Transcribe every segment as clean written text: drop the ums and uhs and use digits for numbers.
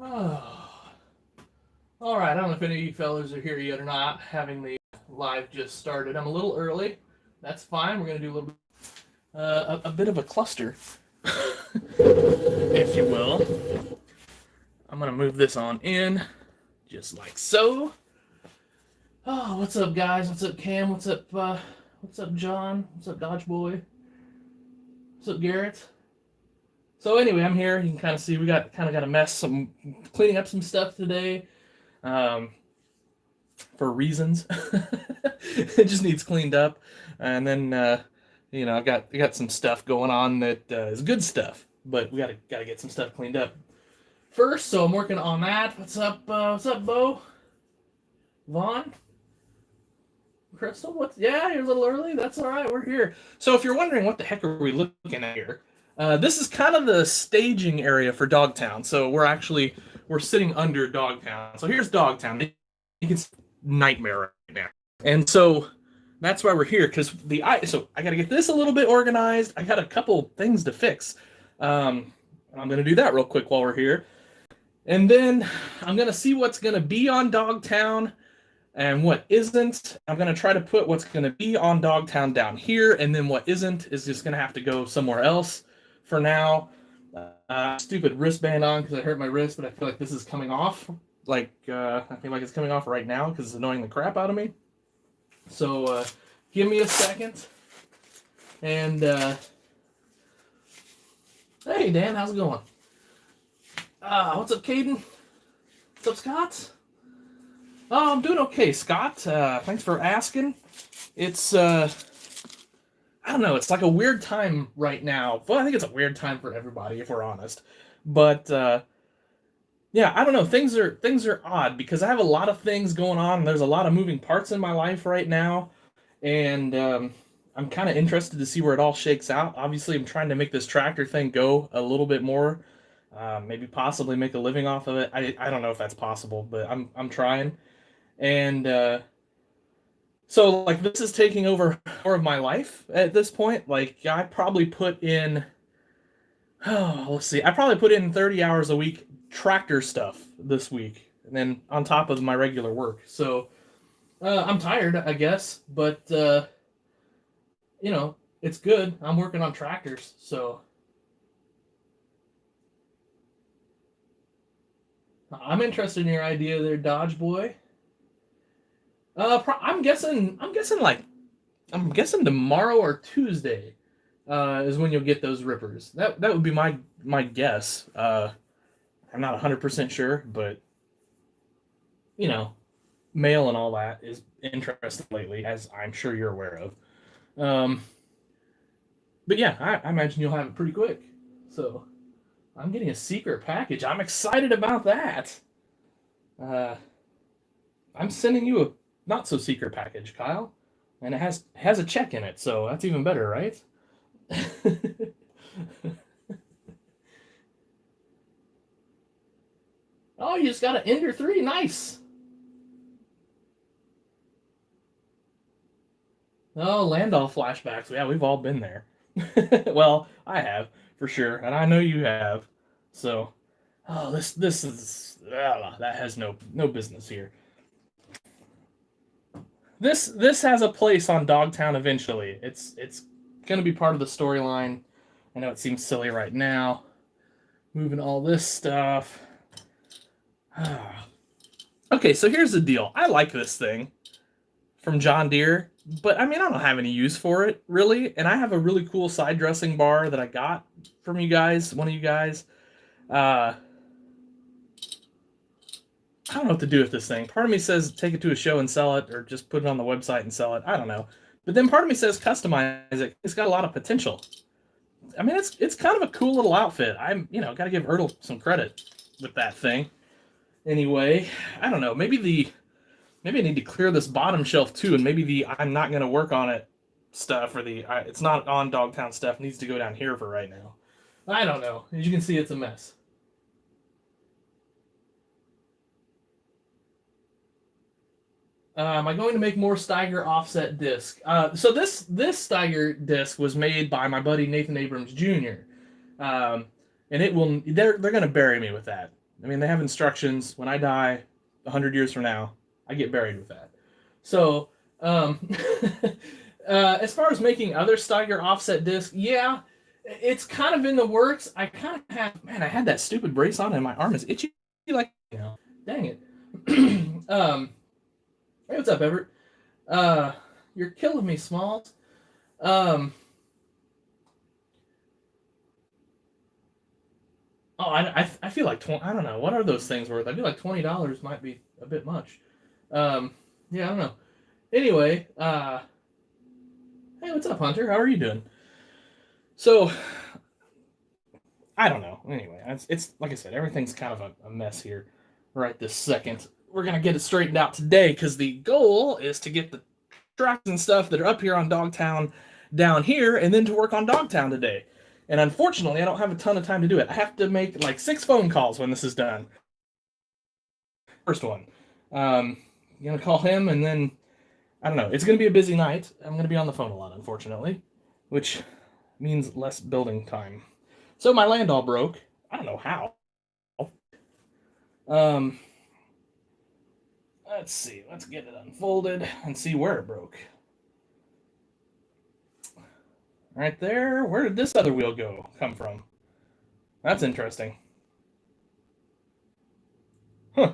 Oh. All right, I don't know if any of you fellas are here yet or not, having the live just started. I'm a little early. That's fine. We're going to do a little bit, a bit of a cluster, if you will. I'm going to move this on in, just like so. Oh, what's up, guys? What's up, Cam? What's up, John? What's up, Dodge Boy? What's up, Garrett? So anyway, I'm here. You can kind of see we got a mess. Some cleaning up some stuff today, for reasons. It just needs cleaned up, and then I've got some stuff going on that is good stuff, but we gotta get some stuff cleaned up first. So I'm working on that. What's up, Bo? Vaughn? Crystal? You're a little early. That's all right. We're here. So if you're wondering what the heck are we looking at here, this is kind of the staging area for Dogtown. So we're sitting under Dogtown. So here's Dogtown. You can see nightmare right now, and so that's why we're here. Because so I got to get this a little bit organized. I got a couple things to fix. I'm going to do that real quick while we're here, and then I'm going to see what's going to be on Dogtown and what isn't. I'm going to try to put what's going to be on Dogtown down here, and then what isn't is just going to have to go somewhere else for now. Stupid wristband on because I hurt my wrist, but I feel like this is coming off. I feel like it's coming off right now because it's annoying the crap out of me. So give me a second. And hey, Dan, how's it going? What's up, Caden? What's up, Scott? Oh, I'm doing okay, Scott. Thanks for asking. It's, I don't know, it's like a weird time right now. Well, I think it's a weird time for everybody, if we're honest. But, yeah, I don't know, things are odd because I have a lot of things going on. And there's a lot of moving parts in my life right now. And I'm kind of interested to see where it all shakes out. Obviously, I'm trying to make this tractor thing go a little bit more. Maybe possibly make a living off of it. I don't know if that's possible, but I'm trying. And so like this is taking over more of my life at this point. Like I probably put in I probably put in 30 hours a week tractor stuff this week, and then on top of my regular work. So I'm tired, I guess, but it's good. I'm working on tractors, so I'm interested in your idea there, Dodge Boy. I'm guessing tomorrow or Tuesday is when you'll get those rippers. That would be my guess. I'm not 100% sure, but mail and all that is interesting lately, as I'm sure you're aware of. But yeah, I imagine you'll have it pretty quick. So I'm getting a secret package. I'm excited about that. I'm sending you a not so secret package, Kyle, and it has a check in it, so that's even better, right? Oh, you just got an Ender 3, nice. Oh, Landau flashbacks. Yeah, we've all been there. Well, I have for sure, and I know you have. So, this is that has no business here. This has a place on Dogtown eventually. It's going to be part of the storyline. I know it seems silly right now, moving all this stuff. Okay, so here's the deal. I like this thing from John Deere, but I mean I don't have any use for it really, and I have a really cool side dressing bar that I got from you guys, one of you guys. I don't know what to do with this thing. Part of me says take it to a show and sell it, or just put it on the website and sell it. I don't know. But then part of me says customize it. It's got a lot of potential. I mean, it's kind of a cool little outfit. I'm, got to give Ertl some credit with that thing. Anyway, I don't know. Maybe I need to clear this bottom shelf too, and maybe the I'm not going to work on it stuff, or it's not on Dogtown stuff needs to go down here for right now. I don't know. As you can see, it's a mess. Am I going to make more Steiger offset disc? So this Steiger disc was made by my buddy Nathan Abrams Jr. And it will they're going to bury me with that. I mean, they have instructions. When I die 100 years from now, I get buried with that. So, as far as making other Steiger offset discs, yeah, it's kind of in the works. I kind of have, man, I had that stupid brace on and my arm is itchy like, dang it. Hey, what's up, Everett? You're killing me, Smalls. Oh, I feel like I don't know. What are those things worth? I feel like $20 might be a bit much. Yeah, I don't know. Anyway, hey, what's up, Hunter? How are you doing? So, I don't know. Anyway, it's like I said, everything's kind of a mess here right this second. We're going to get it straightened out today because the goal is to get the tracks and stuff that are up here on Dogtown down here and then to work on Dogtown today. And unfortunately, I don't have a ton of time to do it. I have to make like 6 phone calls when this is done. First one. I'm going to call him and then, I don't know. It's going to be a busy night. I'm going to be on the phone a lot, unfortunately, which means less building time. So my land all broke. I don't know how. Let's see. Let's get it unfolded and see where it broke. Right there. Where did this other wheel come from? That's interesting. Huh.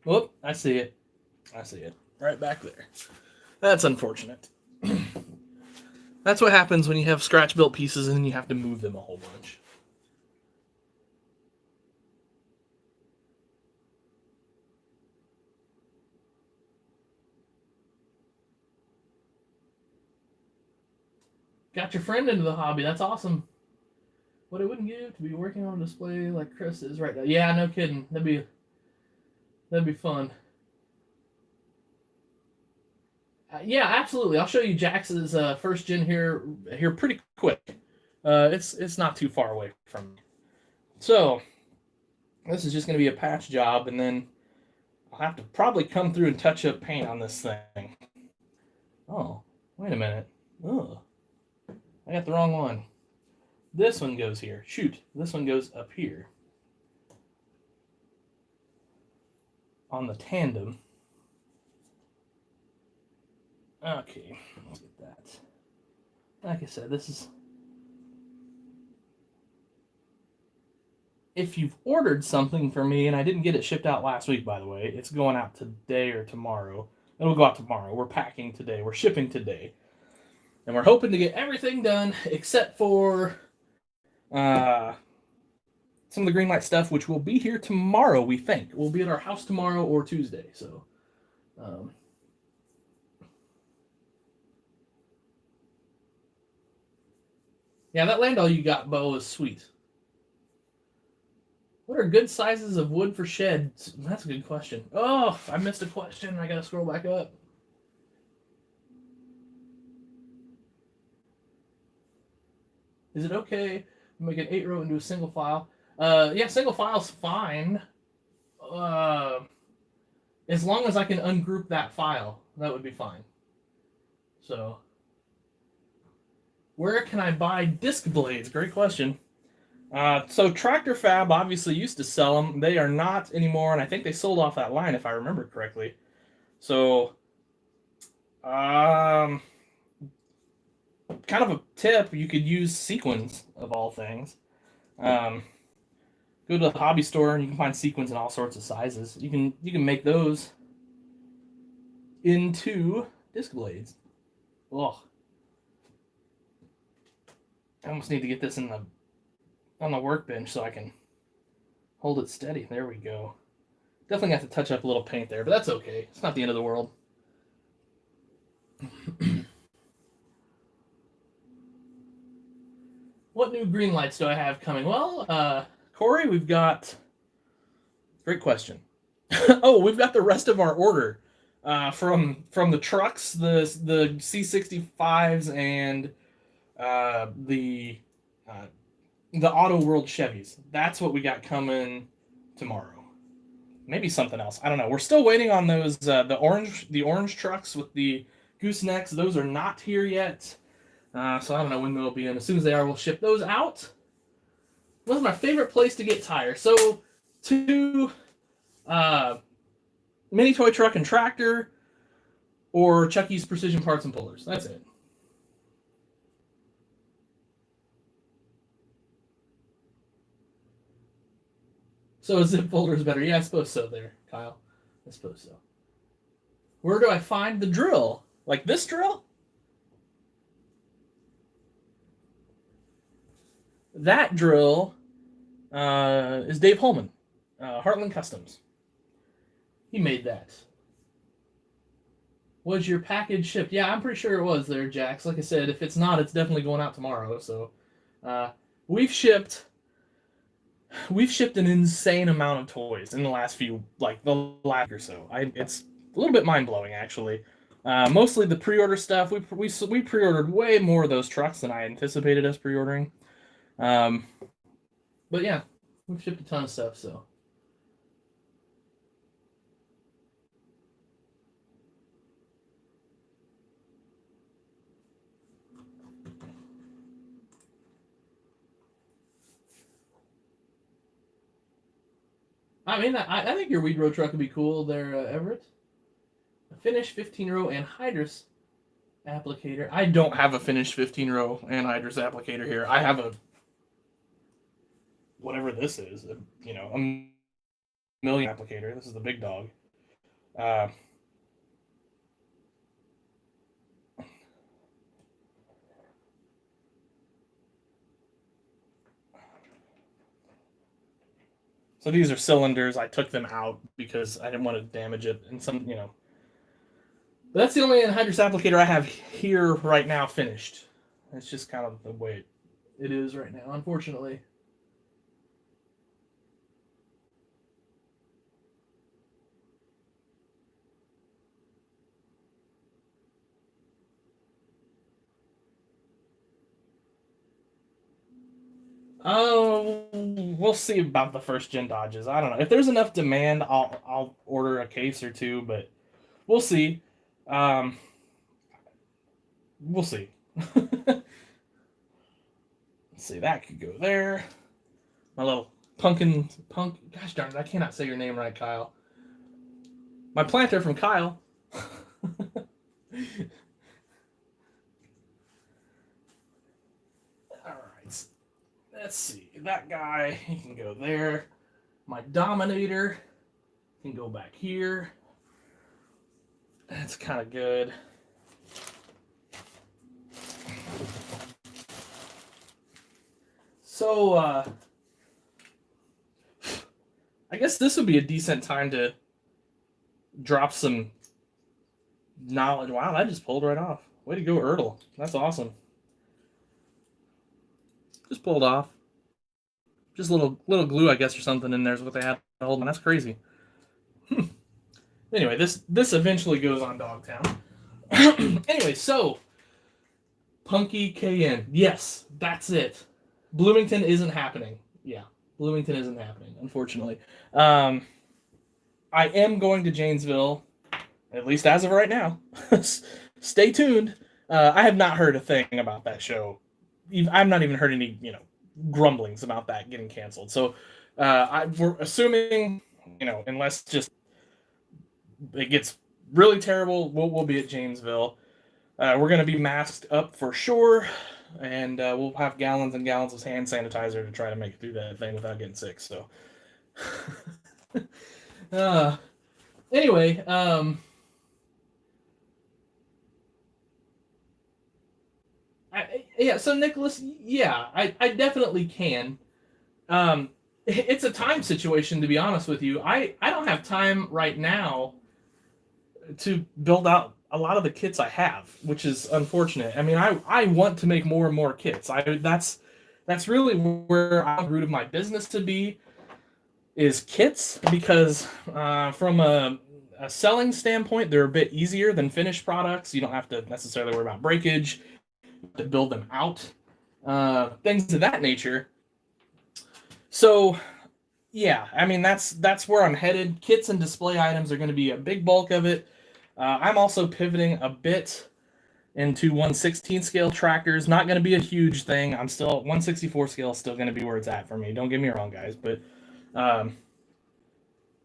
Whoop, I see it. I see it. Right back there. That's unfortunate. That's what happens when you have scratch-built pieces and you have to move them a whole bunch. Got your friend into the hobby. That's awesome. What it wouldn't give to be working on a display like Chris is right now. Yeah, no kidding. That'd be fun. Yeah, absolutely. I'll show you Jax's first gen here pretty quick. It's not too far away from me. So this is just going to be a patch job, and then I'll have to probably come through and touch up paint on this thing. Oh, wait a minute. Oh, I got the wrong one. This one goes here. Shoot, this one goes up here. On the tandem. Okay, let's get that. Like I said, this is... If you've ordered something for me, and I didn't get it shipped out last week, by the way, it's going out today or tomorrow. It'll go out tomorrow. We're packing today. We're shipping today. And we're hoping to get everything done except for some of the green light stuff, which will be here tomorrow, we think. We'll be at our house tomorrow or Tuesday. So, yeah, that land all you got, Bo, is sweet. What are good sizes of wood for sheds? That's a good question. Oh, I missed a question. I gotta scroll back up. Is it okay to make an 8-row into a single file? Yeah, single file's fine. As long as I can ungroup that file, that would be fine. So, where can I buy disc blades? Great question. So Tractor Fab obviously used to sell them. They are not anymore, and I think they sold off that line if I remember correctly. So, kind of a tip, you could use sequins of all things. Go to the hobby store and you can find sequins in all sorts of sizes. You can make those into disc blades. Ugh. I almost need to get this on the workbench so I can hold it steady. There we go. Definitely have to touch up a little paint there, but that's okay. It's not the end of the world. What new green lights do I have coming? Well, Corey, we've got... Great question. Oh, we've got the rest of our order from the trucks, the C65s, and the Auto World Chevys. That's what we got coming tomorrow. Maybe something else. I don't know. We're still waiting on those the orange trucks with the goosenecks. Those are not here yet. So I don't know when they'll be in. As soon as they are, we'll ship those out. what's my favorite place to get tires? So, to mini toy truck and tractor, or Chucky's Precision Parts and Pullers. That's it. So a zip folder is better. Yeah, I suppose so there, Kyle. I suppose so. Where do I find the drill? Like this drill? That drill is Dave Holman, Heartland Customs. He made that. Was your package shipped? Yeah, I'm pretty sure it was there, Jax. Like I said, if it's not, it's definitely going out tomorrow. So we've shipped an insane amount of toys in the last few, like the last or so. It's a little bit mind blowing actually. Mostly the pre-order stuff. We pre-ordered way more of those trucks than I anticipated us pre-ordering. But yeah, we've shipped a ton of stuff. So. I mean, I think your weed row truck would be cool there, Everett. A finished 15-row anhydrous applicator. I don't have a finished 15-row anhydrous applicator here. I have a whatever this is, a million applicator. This is the big dog. So these are cylinders. I took them out because I didn't want to damage it. And but that's the only anhydrous applicator I have here right now finished. It's just kind of the way it is right now, unfortunately. Oh, we'll see about the first gen Dodges. I don't know. If there's enough demand, I'll order a case or two, but we'll see. We'll see. Let's see, that could go there. My little punk. Gosh darn it, I cannot say your name right, Kyle. My planter from Kyle. Let's see, that guy, he can go there. My Dominator can go back here. That's kind of good. So, I guess this would be a decent time to drop some knowledge. Wow, that just pulled right off. Way to go, Ertl. That's awesome. Just pulled off. Just a little glue, I guess, or something in there is what they had to hold on. That's crazy. Anyway, this eventually goes on Dogtown. Anyway, so Punky KN. Yes, that's it. Bloomington isn't happening. Yeah, Bloomington isn't happening, unfortunately. I am going to Janesville, at least as of right now. Stay tuned. I have not heard a thing about that show. I've not even heard any, grumblings about that getting canceled. So we're assuming, unless just it gets really terrible, we'll be at Janesville. We're going to be masked up for sure, and we'll have gallons and gallons of hand sanitizer to try to make it through that thing without getting sick. So anyway, so Nicholas, yeah, I definitely can. It's a time situation, to be honest with you. I don't have time right now to build out a lot of the kits I have, which is unfortunate. I mean, I want to make more and more kits. That's really where I want the root of my business to be, is kits, because from a selling standpoint, they're a bit easier than finished products. You don't have to necessarily worry about breakage, to build them out, things of that nature. So, yeah, I mean, that's where I'm headed. Kits and display items are going to be a big bulk of it. I'm also pivoting a bit into 1/16 scale tractors. Not going to be a huge thing. I'm still 1/64 scale is still going to be where it's at for me. Don't get me wrong, guys, but um,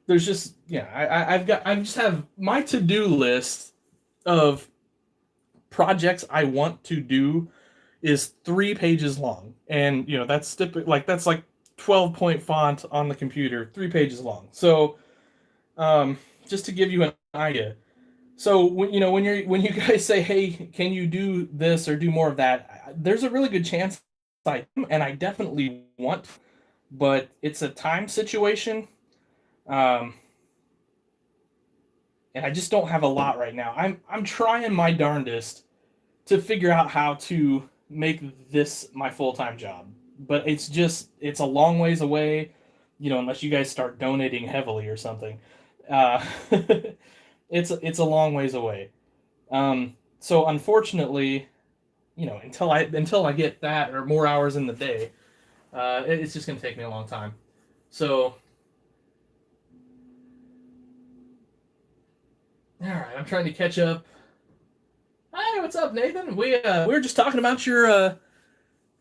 there's just I just have my to-do list of projects I want to do is 3 pages long, and that's like 12-point font on the computer, 3 pages long. So just to give you an idea. So when you guys say, "Hey, can you do this or do more of that?" There's a really good chance I am, and I definitely want, but it's a time situation, um, and I just don't have a lot right now. I'm trying my darndest to figure out how to make this my full time job, but it's a long ways away. Unless you guys start donating heavily or something, uh, it's a long ways away. So unfortunately, until I get that or more hours in the day, it's just gonna take me a long time. So, all right, I'm trying to catch up. Hi, what's up, Nathan? We were just talking about your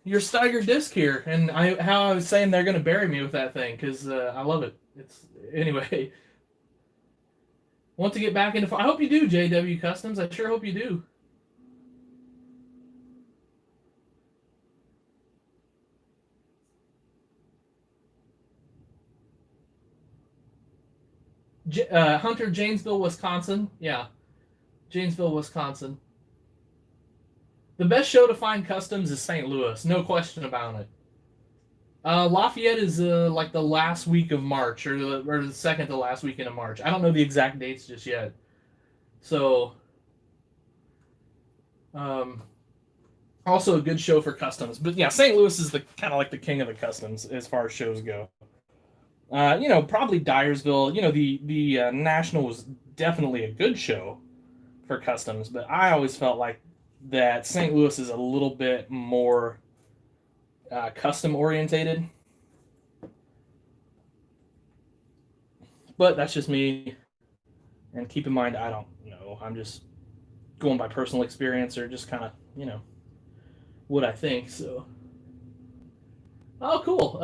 Steiger disc here, and how I was saying they're gonna bury me with that thing because I love it. It's anyway. Want to get back into? I hope you do, JW Customs. I sure hope you do. Hunter, Janesville, Wisconsin. Yeah, Janesville, Wisconsin. The best show to find customs is St. Louis, no question about it. Lafayette is like the last week of March, or the second to last weekend of March. I don't know the exact dates just yet. So, um, also a good show for customs. But yeah, St. Louis is the kind of like the king of the customs as far as shows go. Probably Dyersville. The National was definitely a good show for customs, but I always felt like that St. Louis is a little bit more custom orientated. But that's just me. And keep in mind, I don't know. I'm just going by personal experience or just kind of, what I think. So, oh, cool,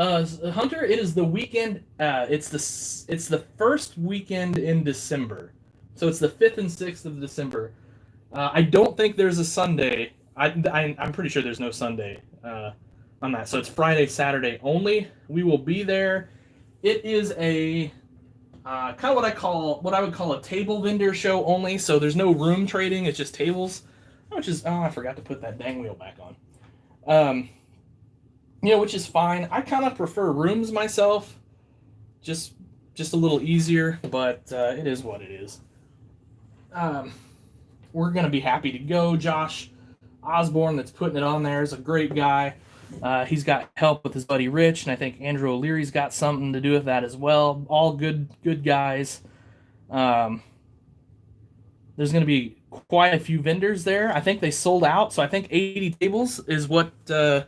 Hunter. It is the weekend. It's the first weekend in December, so it's the 5th and 6th of December. I don't think there's a Sunday. I'm pretty sure there's no Sunday on that. So it's Friday, Saturday only. We will be there. It is a kind of what I would call a table vendor show only. So there's no room trading. It's just tables, which is I forgot to put that dang wheel back on. Um, which is fine. I kind of prefer rooms myself, just a little easier, but it is what it is. Um, we're gonna be happy to go. Josh Osborne, that's putting it on there, is a great guy. He's got help with his buddy Rich, and I think Andrew O'Leary's got something to do with that as well. All good guys. Um, there's going to be quite a few vendors there. I think they sold out, so I think 80 tables is what there's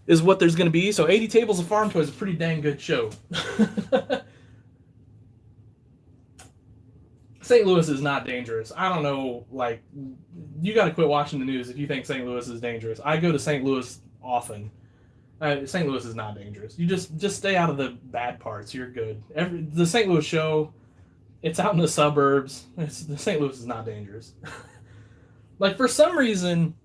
going to be. So 80 tables of farm toys is a pretty dang good show. St. Louis is not dangerous. I don't know, like, you got to quit watching the news if you think St. Louis is dangerous. I go to St. Louis often. St. Louis is not dangerous. You just stay out of the bad parts. You're good. The St. Louis show, it's out in the suburbs. The St. Louis is not dangerous. Like, for some reason,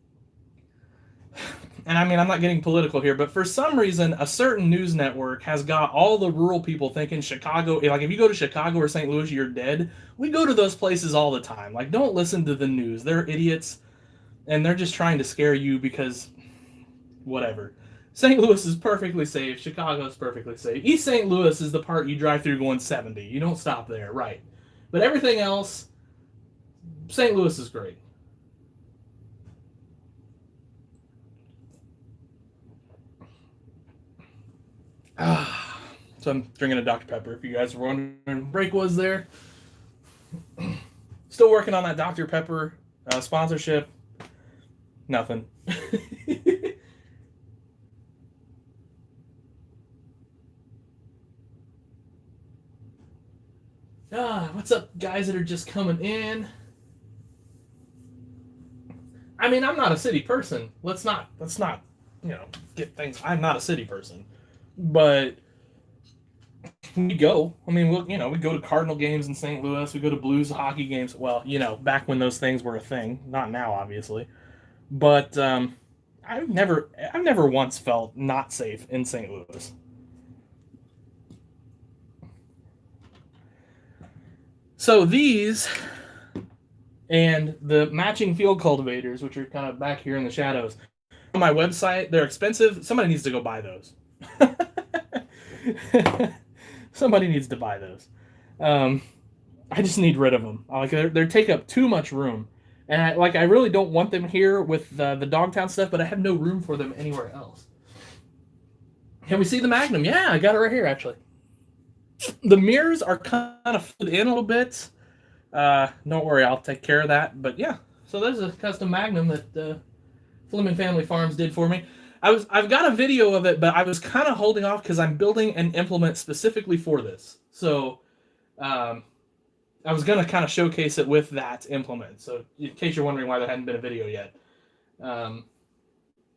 and I mean, I'm not getting political here, but for some reason, a certain news network has got all the rural people thinking Chicago, like if you go to Chicago or St. Louis, you're dead. We go to those places all the time. Like, don't listen to the news. They're idiots, and they're just trying to scare you because whatever. St. Louis is perfectly safe. Chicago is perfectly safe. East St. Louis is the part you drive through going 70. You don't stop there, right? But everything else, St. Louis is great. So I'm drinking a Dr. Pepper. If you guys were wondering, break was there. Still working on that Dr. Pepper sponsorship. Nothing. What's up, guys that are just coming in? I mean, I'm not a city person. Let's not, get things. I'm not a city person, but we go. I mean, we go to Cardinal games in St. Louis. We go to Blues hockey games. Well, back when those things were a thing. Not now, obviously. But I've never once felt not safe in St. Louis. So these and the matching field cultivators, which are kind of back here in the shadows, on my website, they're expensive. Somebody needs to go buy those. Somebody needs to buy those. I just need rid of them. Like they take up too much room, and I really don't want them here with the Dogtown stuff, but I have no room for them anywhere else. Can we see the Magnum? Yeah, I got it right here actually. The mirrors are kind of filled in a little bit. Don't worry, I'll take care of that. But yeah, so there's a custom Magnum that Fleming Family Farms did for me. I've got a video of it, but I was kind of holding off because I'm building an implement specifically for this. So I was going to kind of showcase it with that implement. So in case you're wondering why there hadn't been a video yet,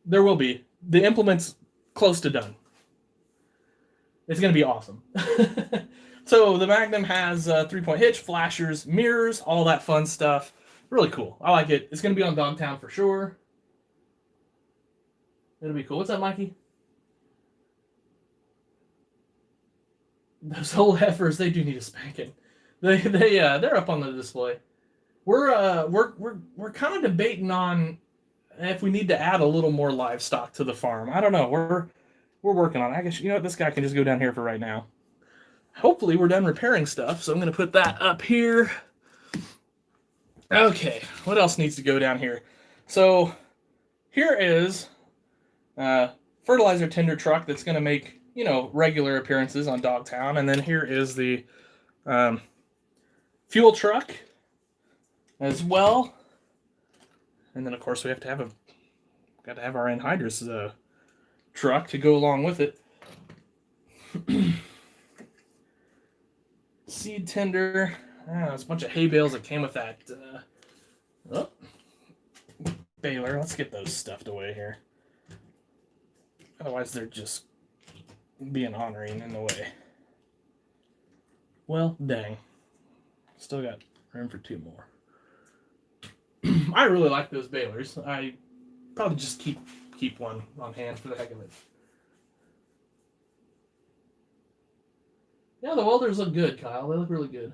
there will be. The implement's close to done. It's going to be awesome. So the Magnum has 3-point hitch, flashers, mirrors, all that fun stuff. Really cool. I like it. It's going to be on Dogtown for sure. It'll be cool. What's up, Mikey? Those old heifers, they do need a spanking. They're up on the display. We're kind of debating on if we need to add a little more livestock to the farm. I don't know. We're working on it. I guess this guy can just go down here for right now. Hopefully we're done repairing stuff, so I'm going to put that up here. Okay, what else needs to go down here? So here is fertilizer tender truck that's going to make regular appearances on Dogtown, and then here is the fuel truck as well, and then of course we have to have our anhydrous truck to go along with it. Seed tender. There's a bunch of hay bales that came with that baler. Let's get those stuffed away here. Otherwise, they're just being honoring in the way. Well, dang. Still got room for 2 more. I really like those balers. I probably just keep one on hand for the heck of it. Yeah, the welders look good, Kyle. They look really good.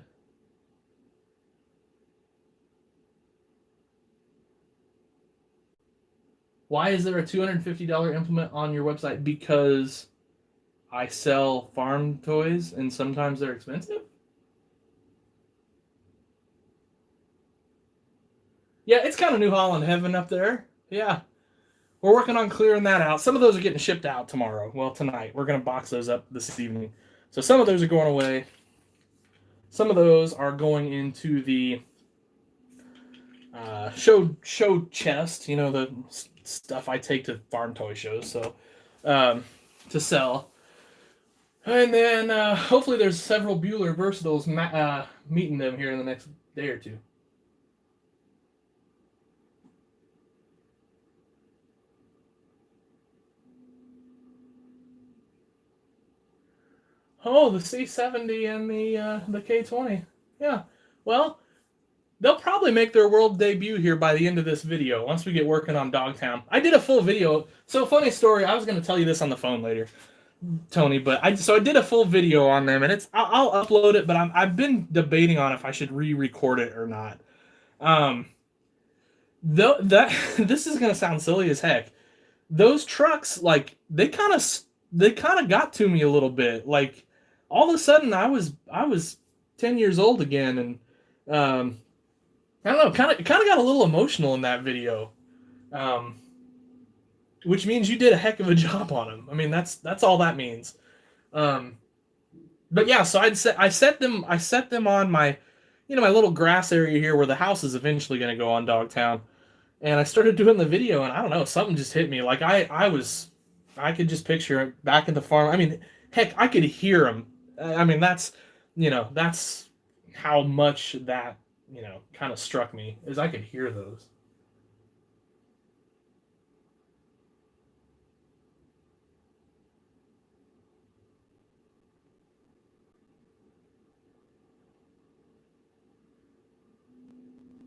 Why is there a $250 implement on your website? Because I sell farm toys and sometimes they're expensive? Yeah, it's kind of New Holland heaven up there. Yeah. We're working on clearing that out. Some of those are getting shipped out tomorrow. Well, tonight. We're going to box those up this evening. So some of those are going away. Some of those are going into the show chest, the stuff I take to farm toy shows, so to sell. And then hopefully there's several Bueller Versatiles meeting them here in the next day or two. Oh, the C70 and the K20. Yeah. Well, they'll probably make their world debut here by the end of this video, once we get working on Dogtown. I did a full video. So, funny story, I was going to tell you this on the phone later, Tony, but I did a full video on them, and I'll upload it, but I've been debating on if I should re-record it or not. This is going to sound silly as heck. Those trucks, like, they kind of got to me a little bit. Like, all of a sudden, I was 10 years old again, and I don't know, kind of got a little emotional in that video, which means you did a heck of a job on them. I mean, that's all that means. But yeah, so I set them on my, my little grass area here where the house is eventually going to go on Dogtown, and I started doing the video, and I don't know, something just hit me. Like I could just picture it back at the farm. I mean, heck, I could hear them. I mean, that's how much that kind of struck me, is I could hear those.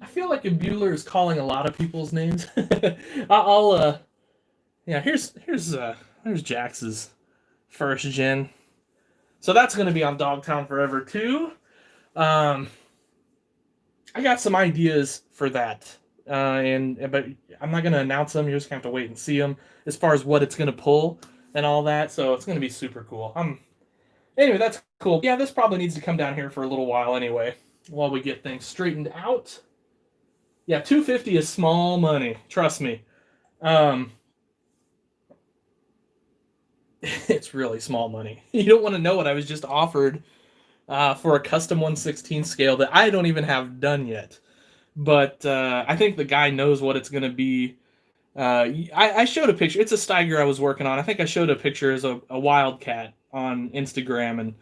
I feel like a Bueller is calling a lot of people's names. I'll yeah, here's Jax's first gen. So that's gonna be on Dogtown forever too. Um, I got some ideas for that, but I'm not gonna announce them. You're just gonna have to wait and see them as far as what it's gonna pull and all that. So it's gonna be super cool. Anyway, that's cool. Yeah, this probably needs to come down here for a little while anyway, while we get things straightened out. Yeah, 250 is small money. Trust me. Um, it's really small money. You don't want to know what I was just offered for a custom 1/16 scale that I don't even have done yet. But I think the guy knows what it's going to be. I showed a picture. It's a Steiger I was working on. I think I showed a picture as a Wildcat on Instagram. And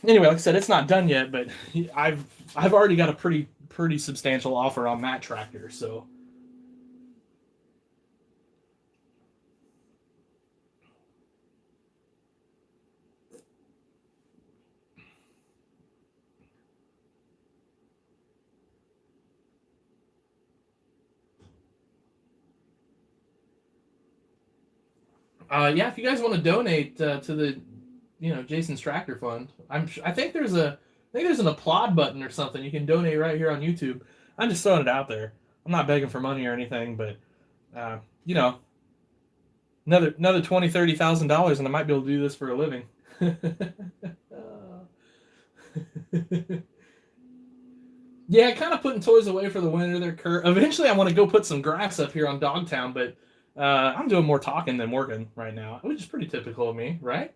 anyway, like I said, it's not done yet, but I've already got a pretty substantial offer on that tractor. So. Yeah, if you guys want to donate to the, Jason's Tractor Fund, I think there's an applaud button or something. You can donate right here on YouTube. I'm just throwing it out there. I'm not begging for money or anything, but uh, you know, another $20,000-$30,000, and I might be able to do this for a living. Yeah, kind of putting toys away for the winter. Eventually, I want to go put some grass up here on Dogtown, but I'm doing more talking than working right now, which is pretty typical of me, right?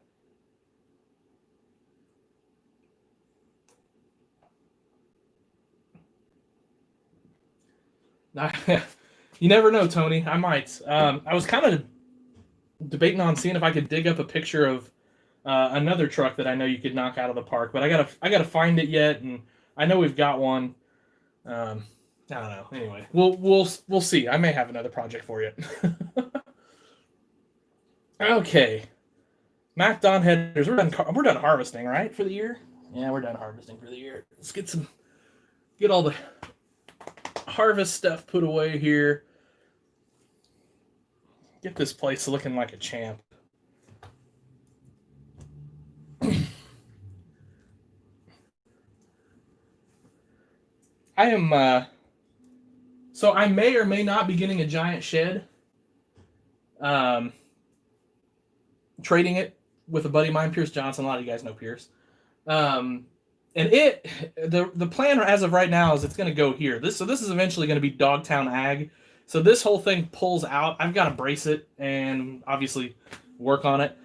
You never know, Tony. I might. I was kind of debating on seeing if I could dig up a picture of another truck that I know you could knock out of the park, but I gotta find it yet, and I know we've got one. I don't know. Anyway, we'll see. I may have another project for you. Okay, Mac Don headers. We're done harvesting, right, for the year? Yeah, we're done harvesting for the year. Let's get all the harvest stuff put away here. Get this place looking like a champ. I am so I may or may not be getting a giant shed. Um, Trading it with a buddy of mine, Pierce Johnson. A lot of you guys know Pierce. And the plan as of right now is it's going to go here. This is eventually going to be Dogtown Ag. So this whole thing pulls out. I've got to brace it and obviously work on it.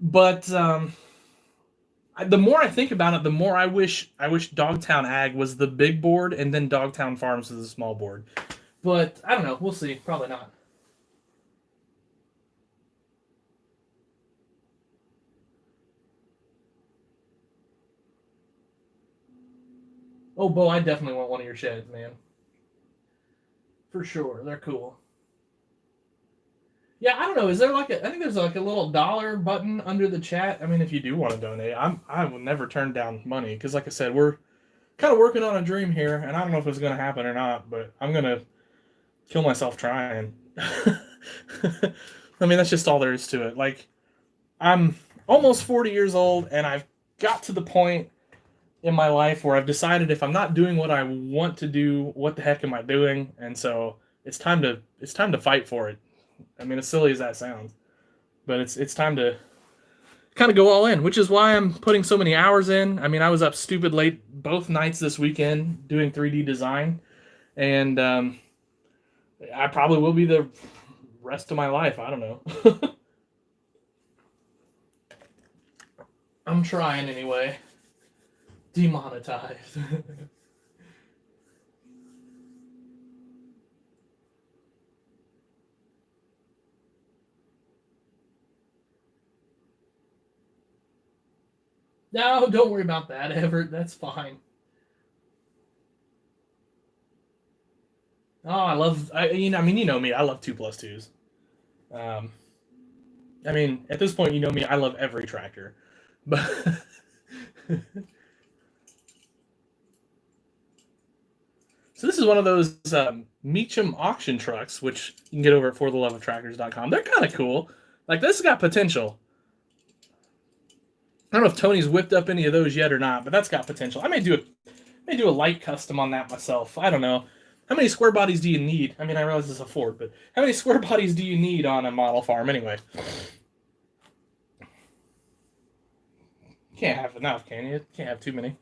But the more I think about it, the more I wish Dogtown Ag was the big board and then Dogtown Farms is the small board. But I don't know. We'll see. Probably not. Oh, Bo, I definitely want one of your sheds, man. For sure. They're cool. Yeah, I don't know. Is there I think there's like a little dollar button under the chat. I mean, if you do want to donate, I will never turn down money because, like I said, we're kind of working on a dream here, and I don't know if it's going to happen or not, but I'm going to kill myself trying. I mean, that's just all there is to it. Like, I'm almost 40 years old, and I've got to the point in my life where I've decided if I'm not doing what I want to do, what the heck am I doing? And so it's time to fight for it. I mean, as silly as that sounds, but it's time to kind of go all in, which is why I'm putting so many hours in. I mean, I was up stupid late both nights this weekend doing 3D design, and I probably will be the rest of my life. I don't know. I'm trying anyway. Demonetized. No, don't worry about that, Everett. That's fine. Oh, I mean, you know me. I love 2+2s. Um, I mean, at this point, you know me. I love every tractor, but So this is one of those Meacham auction trucks, which you can get over at fortheloveoftractors.com. They're kind of cool. Like, this has got potential. I don't know if Tony's whipped up any of those yet or not, but that's got potential. I may do a light custom on that myself. I don't know. How many square bodies do you need? I mean, I realize it's a Ford, but how many square bodies do you need on a model farm anyway? Can't have enough, can you? Can't have too many.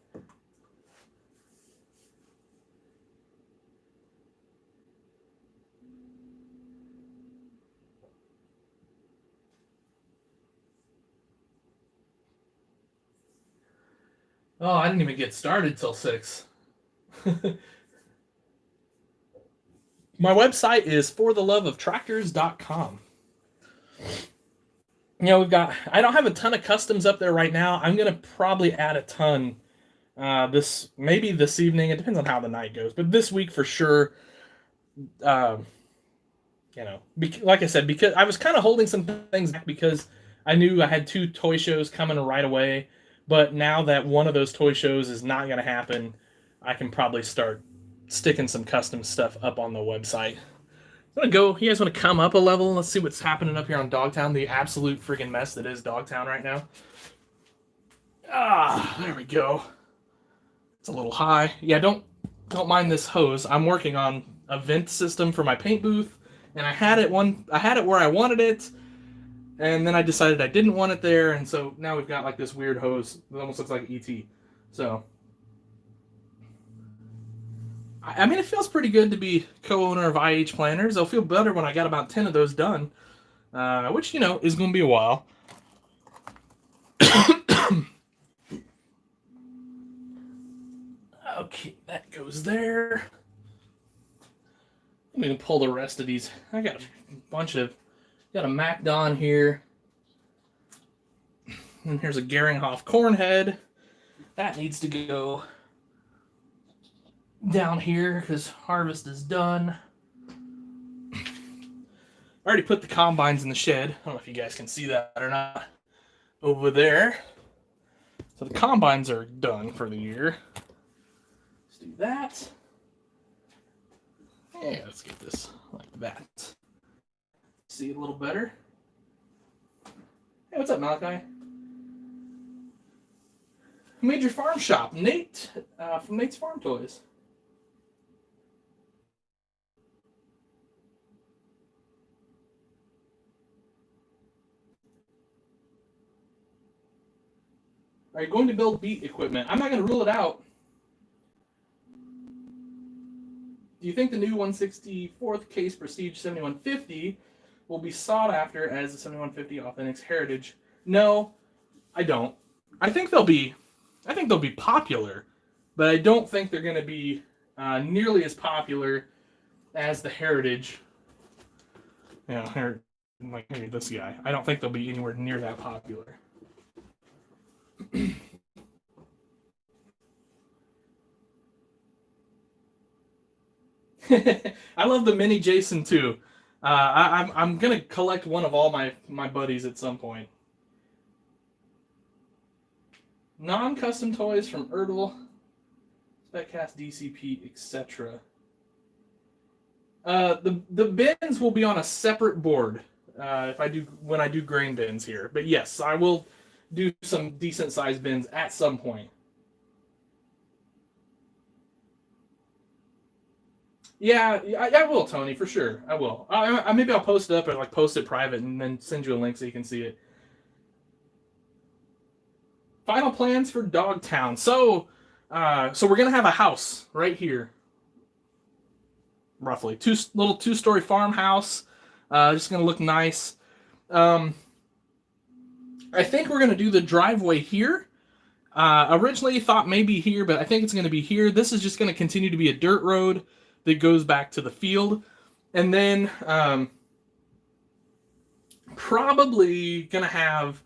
Oh, I didn't even get started till 6. My website is fortheloveoftractors.com. You know, I don't have a ton of customs up there right now. I'm going to probably add a ton maybe this evening. It depends on how the night goes, but this week for sure. You know, like I said, because I was kind of holding some things back because I knew I had 2 toy shows coming right away. But now that one of those toy shows is not going to happen, I can probably start sticking some custom stuff up on the website. I'm gonna go. You guys want to come up a level? Let's see what's happening up here on Dogtown. The absolute freaking mess that is Dogtown right now. Ah, there we go. It's a little high. Yeah, don't mind this hose. I'm working on a vent system for my paint booth, and I had it where I wanted it, and then I decided I didn't want it there, and so now we've got like this weird hose that almost looks like ET. So, I mean, it feels pretty good to be co-owner of IH Planners. It'll feel better when I got about 10 of those done, which, you know, is going to be a while. Okay, that goes there. I'm going to pull the rest of these. I got got a Magnum here. And here's a Geringhoff corn head. That needs to go down here because harvest is done. I already put the combines in the shed. I don't know if you guys can see that or not. Over there. So the combines are done for the year. Let's do that. Yeah, let's get this like that. See it a little better. Hey, what's up, Malachi? Who made your farm shop? Nate from Nate's Farm Toys. Are you going to build beat equipment? I'm not going to rule it out. Do you think the new 164th case Prestige 7150 will be sought after as the 7150 Authentic's heritage? No, I don't. I think they'll be popular, but I don't think they're going to be nearly as popular as the heritage. You know, here, like this guy. I don't think they'll be anywhere near that popular. I love the mini Jason too. I'm gonna collect one of all my buddies at some point. Non-custom toys from Erdl, Speccast, DCP, etc. The bins will be on a separate board when I do grain bins here. But yes, I will do some decent sized bins at some point. Yeah, I will, Tony, for sure. I will. Maybe I'll post it up or like post it private and then send you a link so you can see it. Final plans for Dogtown. So we're gonna have a house right here, roughly little 2-story farmhouse. Just gonna look nice. I think we're gonna do the driveway here. Originally thought maybe here, but I think it's gonna be here. This is just gonna continue to be a dirt road that goes back to the field, and then probably gonna have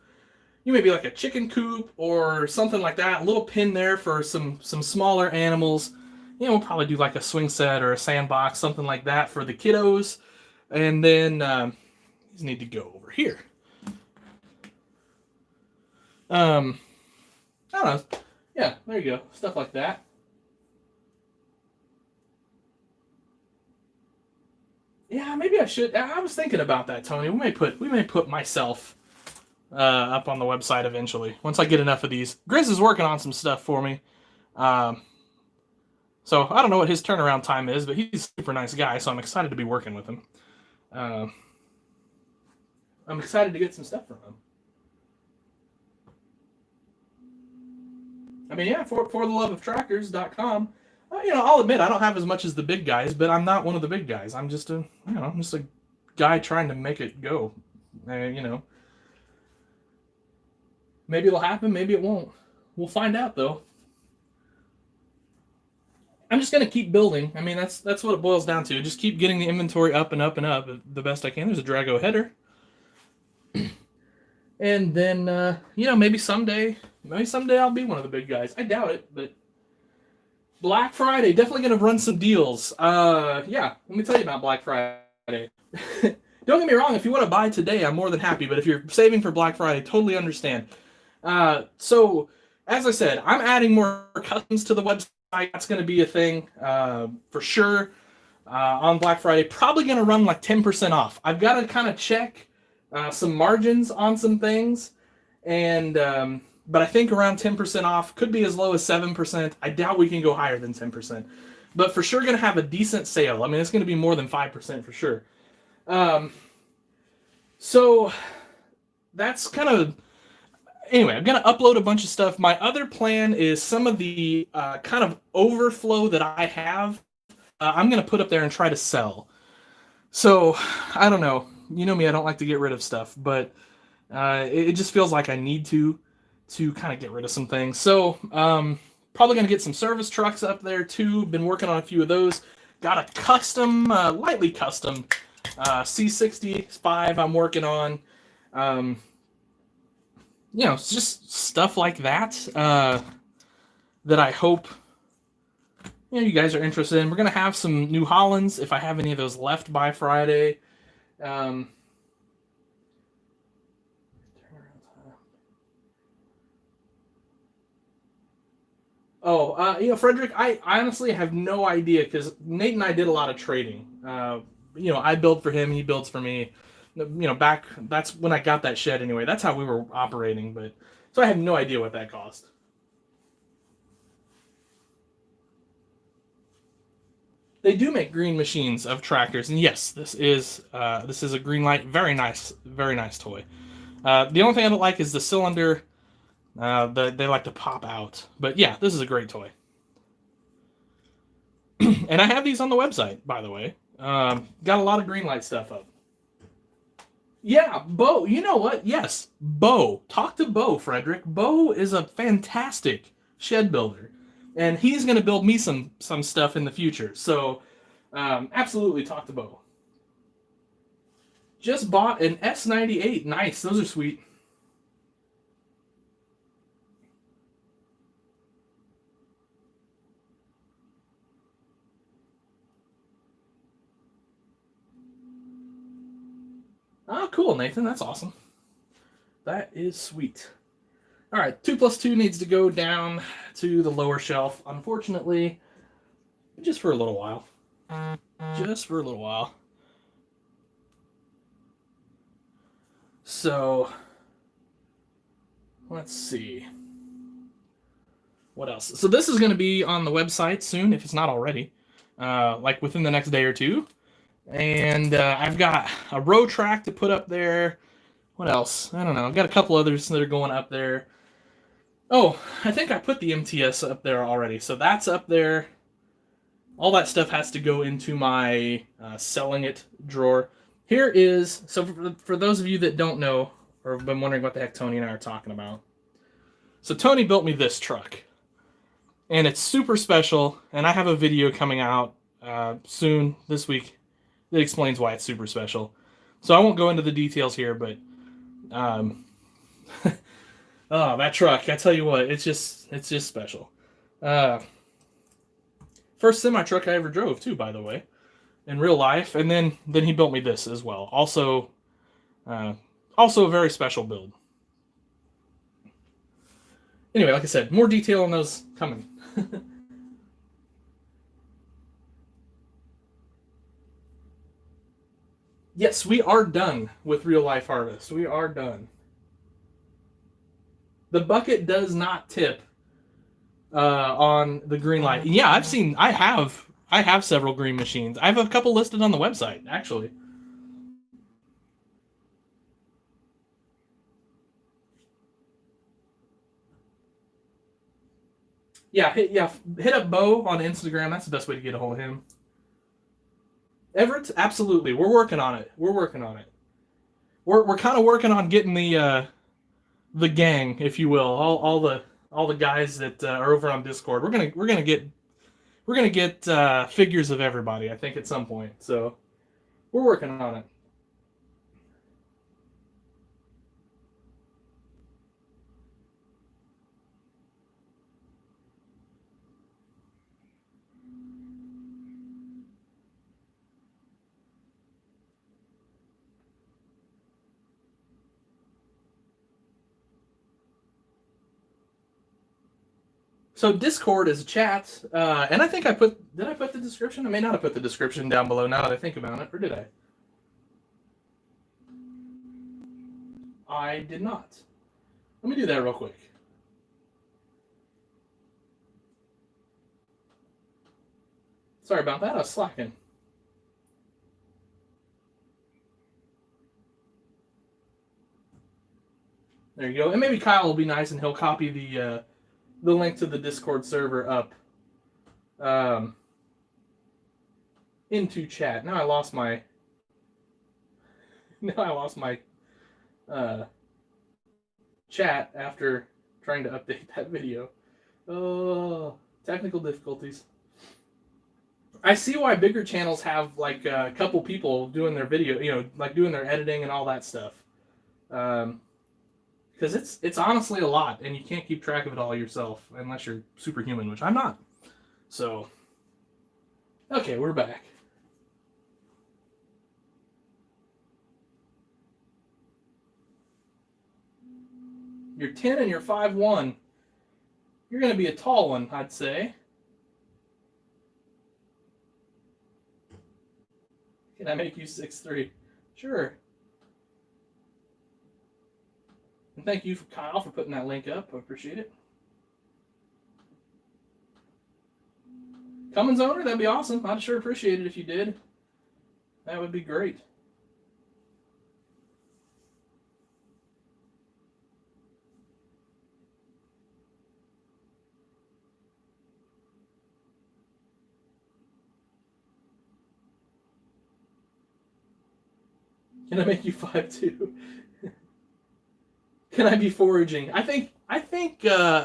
maybe like a chicken coop or something like that. A little pen there for some smaller animals. We'll probably do like a swing set or a sandbox, something like that for the kiddos. And then these need to go over here. I don't know. Yeah, there you go. Stuff like that. Yeah, maybe I should. I was thinking about that, Tony. We may put myself up on the website eventually once I get enough of these. Grizz is working on some stuff for me. Um, so I don't know what his turnaround time is, but he's a super nice guy, so I'm excited to be working with him. I'm excited to get some stuff from him. I mean, yeah, fortheloveoftractors.com. I'll admit I don't have as much as the big guys, but I'm not one of the big guys. I'm just a guy trying to make it go. Maybe it'll happen, maybe it won't. We'll find out though. I'm just gonna keep building. I mean, that's what it boils down to. Just keep getting the inventory up and up and up the best I can. There's a Drago header, and then maybe someday I'll be one of the big guys. I doubt it, but Black Friday, definitely gonna run some deals. Yeah, let me tell you about Black Friday. Don't get me wrong, if you want to buy today, I'm more than happy. But if you're saving for Black Friday, totally understand. So as I said, I'm adding more customs to the website. That's going to be a thing for sure on Black Friday. Probably going to run like 10% off. I've got to kind of check some margins on some things, and but I think around 10% off, could be as low as 7%. I doubt we can go higher than 10%, but for sure going to have a decent sale. I mean, it's going to be more than 5% for sure. So that's kind of. Anyway, I'm going to upload a bunch of stuff. My other plan is some of the kind of overflow that I have, I'm going to put up there and try to sell. So, I don't know. You know me, I don't like to get rid of stuff, but it just feels like I need to kind of get rid of some things. So, probably going to get some service trucks up there too. Been working on a few of those. Got a custom, lightly custom C65 I'm working on. It's just stuff like that that I hope you guys are interested in. We're going to have some New Hollands if I have any of those left by Friday. Frederick, I honestly have no idea because Nate and I did a lot of trading. I build for him, he builds for me. Back, that's when I got that shed anyway. That's how we were operating, but so I have no idea what that cost. They do make green machines of tractors, and yes, this is a green light, very nice toy. The only thing I don't like is the cylinder. They like to pop out, but yeah, this is a great toy. And I have these on the website, by the way. Got a lot of green light stuff up. Yeah, Bo. You know what? Yes, Bo. Talk to Bo, Frederick. Bo is a fantastic shed builder, and he's going to build me some stuff in the future. So, absolutely talk to Bo. Just bought an S98. Nice. Those are sweet. Oh, cool, Nathan. That's awesome. That is sweet. All right, 2 plus 2 needs to go down to the lower shelf, unfortunately, just for a little while. So, let's see. What else? So this is going to be on the website soon, if it's not already, like within the next day or two. And I've got a row track to put up there. What else? I don't know. I've got a couple others that are going up there. Oh, I think I put the MTS up there already. So that's up there. All that stuff has to go into my selling it drawer. Here is, so for those of you that don't know, or have been wondering what the heck Tony and I are talking about. So Tony built me this truck. And it's super special. And I have a video coming out soon this week that explains why it's super special. So I won't go into the details here, but oh, that truck, I tell you what, it's just special. First semi truck I ever drove too, by the way, in real life, and then he built me this as well. Also a very special build. Anyway, like I said, more detail on those coming. Oh, Yes, we are done with real life harvest. We are done. The bucket does not tip on the green light. Yeah, I have several green machines. I have a couple listed on the website, actually. Yeah, hit up Bo on Instagram. That's the best way to get a hold of him. Everett, absolutely. We're working on it. We're kind of working on getting the gang, if you will, all the guys that are over on Discord. We're gonna get figures of everybody, I think, at some point. So we're working on it. So Discord is a chat, and I think did I put the description? I may not have put the description down below now that I think about it, or did I? I did not. Let me do that real quick. Sorry about that. I was slacking. There you go. And maybe Kyle will be nice and he'll copy the link to the Discord server up into chat. Now I lost my chat after trying to update that video. Oh, technical difficulties. I see why bigger channels have like a couple people doing their video, like doing their editing and all that stuff. Because it's honestly a lot, and you can't keep track of it all yourself unless you're superhuman, which I'm not. So, okay, we're back. You're 10 and you're 5'1". You're going to be a tall one, I'd say. Can I make you 6'3"? Sure. And thank you, Kyle, for putting that link up. I appreciate it. Cummins owner, that'd be awesome. I'd sure appreciate it if you did. That would be great. Can I make you 5'2"? Can I be foraging? I think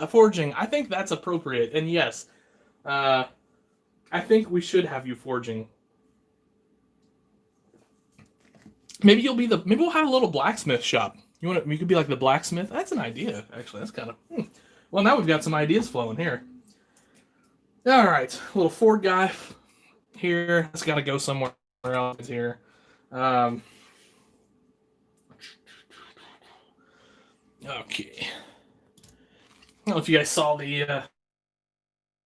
foraging. I think that's appropriate. And yes, I think we should have you foraging. Maybe we'll have a little blacksmith shop. You could be like the blacksmith. That's an idea, actually. That's kind of well. Now we've got some ideas flowing here. All right, little Ford guy here. It's got to go somewhere else here. Okay. I don't know if you guys saw the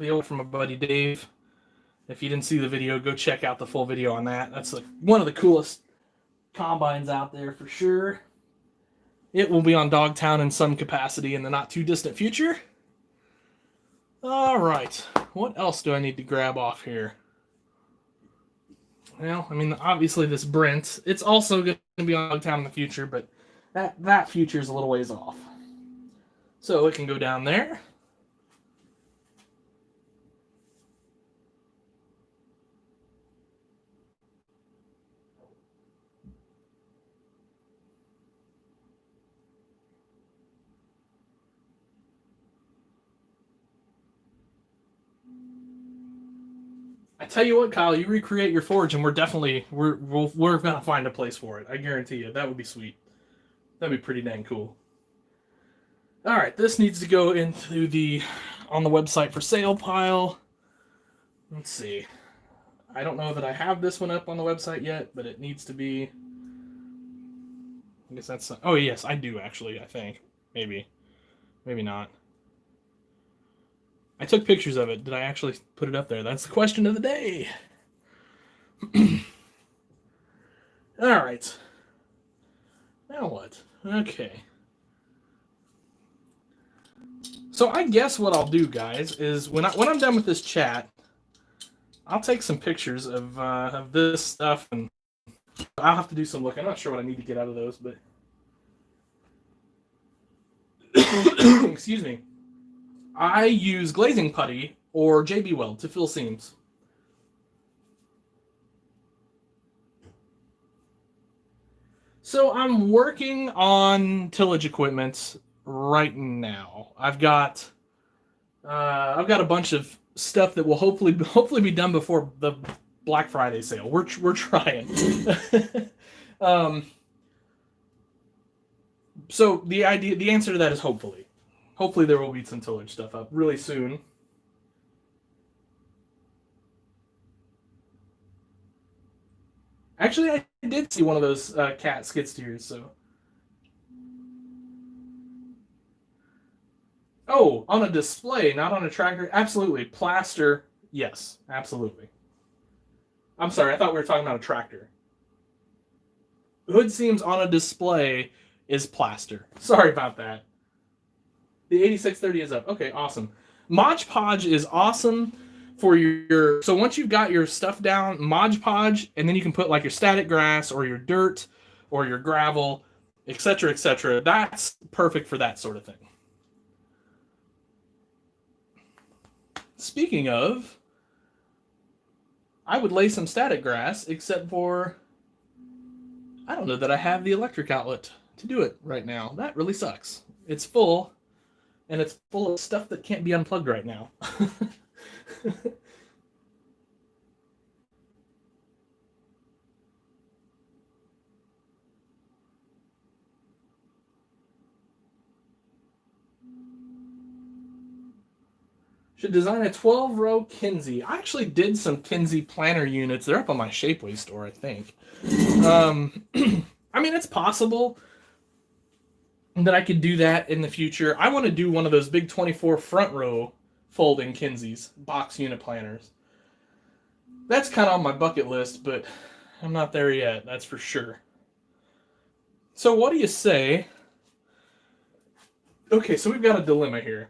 old from my buddy Dave. If you didn't see the video, go check out the full video on that. That's like one of the coolest combines out there for sure. It will be on Dogtown in some capacity in the not too distant future. All right. What else do I need to grab off here? Well, I mean, obviously this Brent. It's also going to be on Dogtown in the future, but that future is a little ways off. So it can go down there. I tell you what, Kyle, you recreate your forge, and we're gonna find a place for it. I guarantee you. That would be sweet. That'd be pretty dang cool. All right, this needs to go into on the website for sale pile. Let's see. I don't know that I have this one up on the website yet, but it needs to be. I guess that's. Oh yes, I do actually. I think maybe not. I took pictures of it. Did I actually put it up there? That's the question of the day. All right. Now what? Okay. So I guess what I'll do, guys, is when I'm done with this chat, I'll take some pictures of this stuff, and I'll have to do some looking. I'm not sure what I need to get out of those, but excuse me. I use glazing putty or JB Weld to fill seams. So I'm working on tillage equipment right now. I've got a bunch of stuff that will hopefully be done before the Black Friday sale. We're trying. So the answer to that is hopefully. Hopefully there will be some tillage stuff up really soon. Actually, I did see one of those cat skid steers, so. Oh, on a display, not on a tractor? Absolutely. Plaster, yes, absolutely. I'm sorry, I thought we were talking about a tractor. Hood seams on a display is plaster. Sorry about that. The 8630 is up. Okay, awesome. Mod Podge is awesome for your. So once you've got your stuff down, Mod Podge, and then you can put like your static grass or your dirt or your gravel, etc., etc. That's perfect for that sort of thing. Speaking of, I would lay some static grass, except for I don't know that I have the electric outlet to do it right now. That really sucks. It's full, and it's full of stuff that can't be unplugged right now. Should design a 12-row Kinsey. I actually did some Kinsey planter units. They're up on my Shapeways store, I think. I mean, it's possible that I could do that in the future. I want to do one of those big 24 front row folding Kinseys, box unit planters. That's kind of on my bucket list, but I'm not there yet, that's for sure. So what do you say? Okay, so we've got a dilemma here.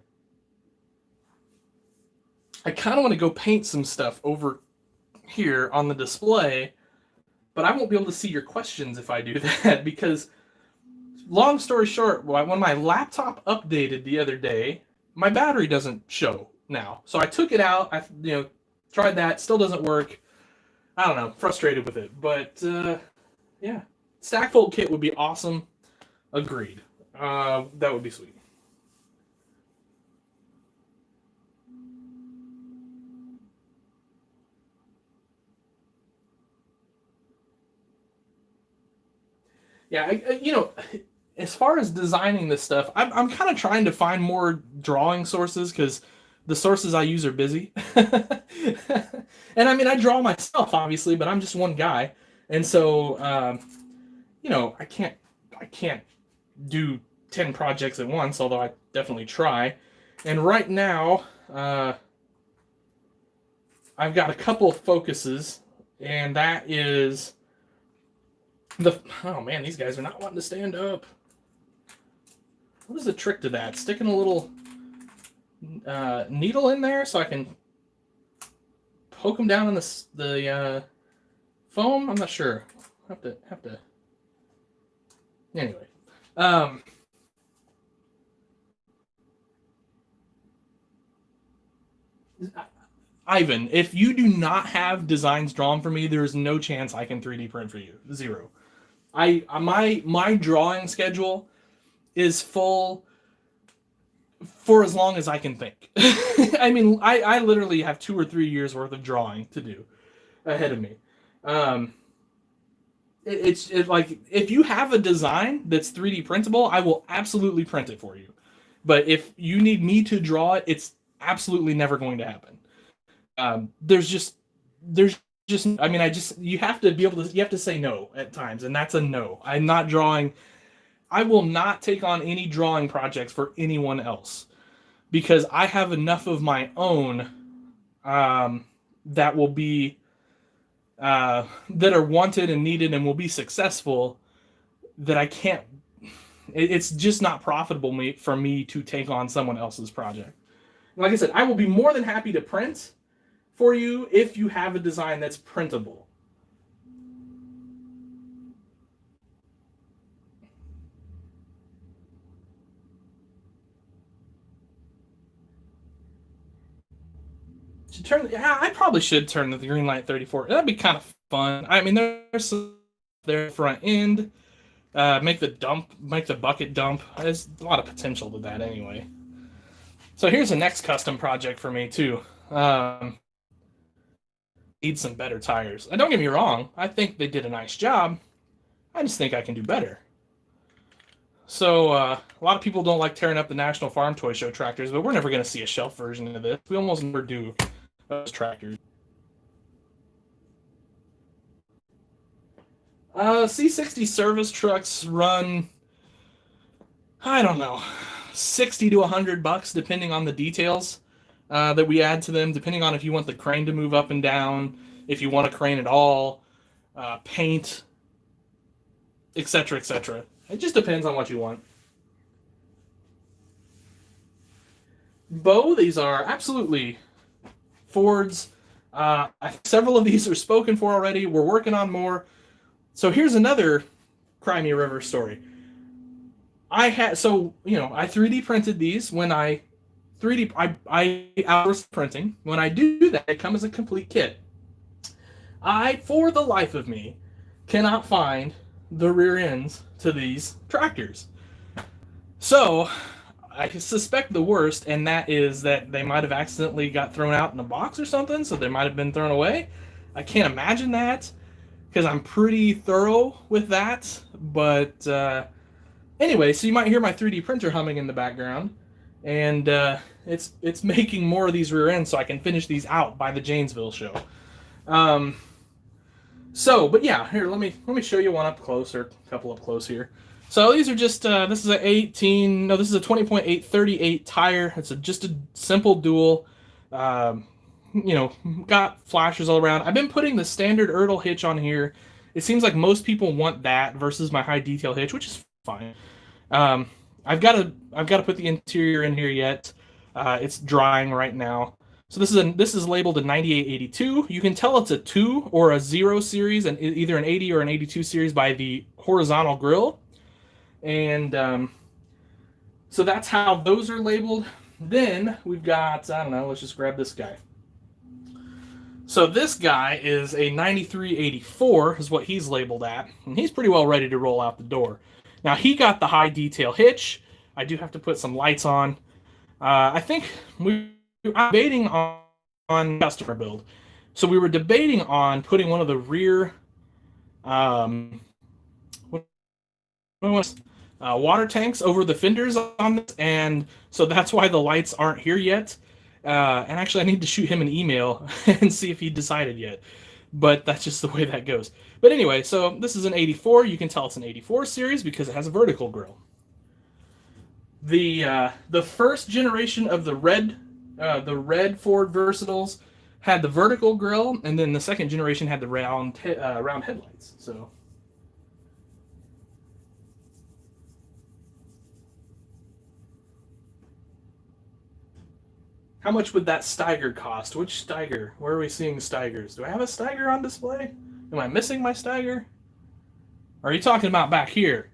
I kind of want to go paint some stuff over here on the display, but I won't be able to see your questions if I do that, because long story short, when my laptop updated the other day, my battery doesn't show now. So I took it out, I tried that, still doesn't work. I don't know, frustrated with it. But yeah, stack fold kit would be awesome. Agreed. That would be sweet. Yeah, as far as designing this stuff, I'm kind of trying to find more drawing sources because the sources I use are busy. And I mean, I draw myself, obviously, but I'm just one guy. And so, I can't do 10 projects at once, although I definitely try. And right now, I've got a couple of focuses, and that is oh man, these guys are not wanting to stand up. What is the trick to that? Sticking a little needle in there so I can poke them down in the foam? I'm not sure. Have to. Anyway, Ivan, if you do not have designs drawn for me, there is no chance I can 3D print for you. Zero. My drawing schedule is full for as long as I can think. I mean, I literally have 2 or 3 years worth of drawing to do ahead of me. It's like, if you have a design that's 3D printable, I will absolutely print it for you. But if you need me to draw it, it's absolutely never going to happen. There's just I mean, you have to be able to, you have to say no at times, and that's a no. I'm not drawing. I will not take on any drawing projects for anyone else because I have enough of my own that will be that are wanted and needed and will be successful, that I can't. It's just not profitable for me to take on someone else's project. Like I said, I will be more than happy to print for you if you have a design that's printable. I probably should turn the Greenlight 34. That'd be kind of fun. I mean, there's their front end. Make the bucket dump. There's a lot of potential to that anyway. So here's the next custom project for me too. Need some better tires. And don't get me wrong, I think they did a nice job. I just think I can do better. So a lot of people don't like tearing up the National Farm Toy Show tractors, but we're never going to see a shelf version of this. We almost never do those tractors. C60 service trucks run, I don't know, $60 to $100 depending on the details that we add to them, depending on if you want the crane to move up and down, if you want a crane at all, paint, etc., etc. It just depends on what you want. Bo, these are absolutely Fords. Several of these are spoken for already. We're working on more. So here's another Cry Me a River story. I 3D printed these when I outsourced printing. When I do that, it comes as a complete kit. I, for the life of me, cannot find the rear ends to these tractors. So I suspect the worst, and that is that they might have accidentally got thrown out in a box or something, so they might have been thrown away. I can't imagine that, because I'm pretty thorough with that. But anyway, so you might hear my 3D printer humming in the background, and it's making more of these rear ends so I can finish these out by the Janesville show. But yeah, here, let me show you one up close, or a couple up close here. So these are just, this is a 20.8 38 tire. It's just a simple dual. Got flashers all around. I've been putting the standard Erdl hitch on here. It seems like most people want that versus my high detail hitch, which is fine. I've got to put the interior in here yet. It's drying right now. So this is labeled a 9882. You can tell it's a 2 or a 0 series, and either an 80 or an 82 series by the horizontal grill. And so that's how those are labeled. Then we've got, I don't know, let's just grab this guy. So this guy is a 9384 is what he's labeled at, and he's pretty well ready to roll out the door. Now he got the high detail hitch. I do have to put some lights on. I think I'm debating on customer build. So we were debating on putting one of the rear water tanks over the fenders on this, and so that's why the lights aren't here yet. And actually, I need to shoot him an email and see if he decided yet. But that's just the way that goes. But anyway, so this is an 84. You can tell it's an 84 series because it has a vertical grill. The first generation of the red Ford Versatiles had the vertical grill, and then the second generation had the round headlights. So. How much would that Steiger cost? Which Steiger? Where are we seeing Steigers? Do I have a Steiger on display? Am I missing my Steiger? Or are you talking about back here?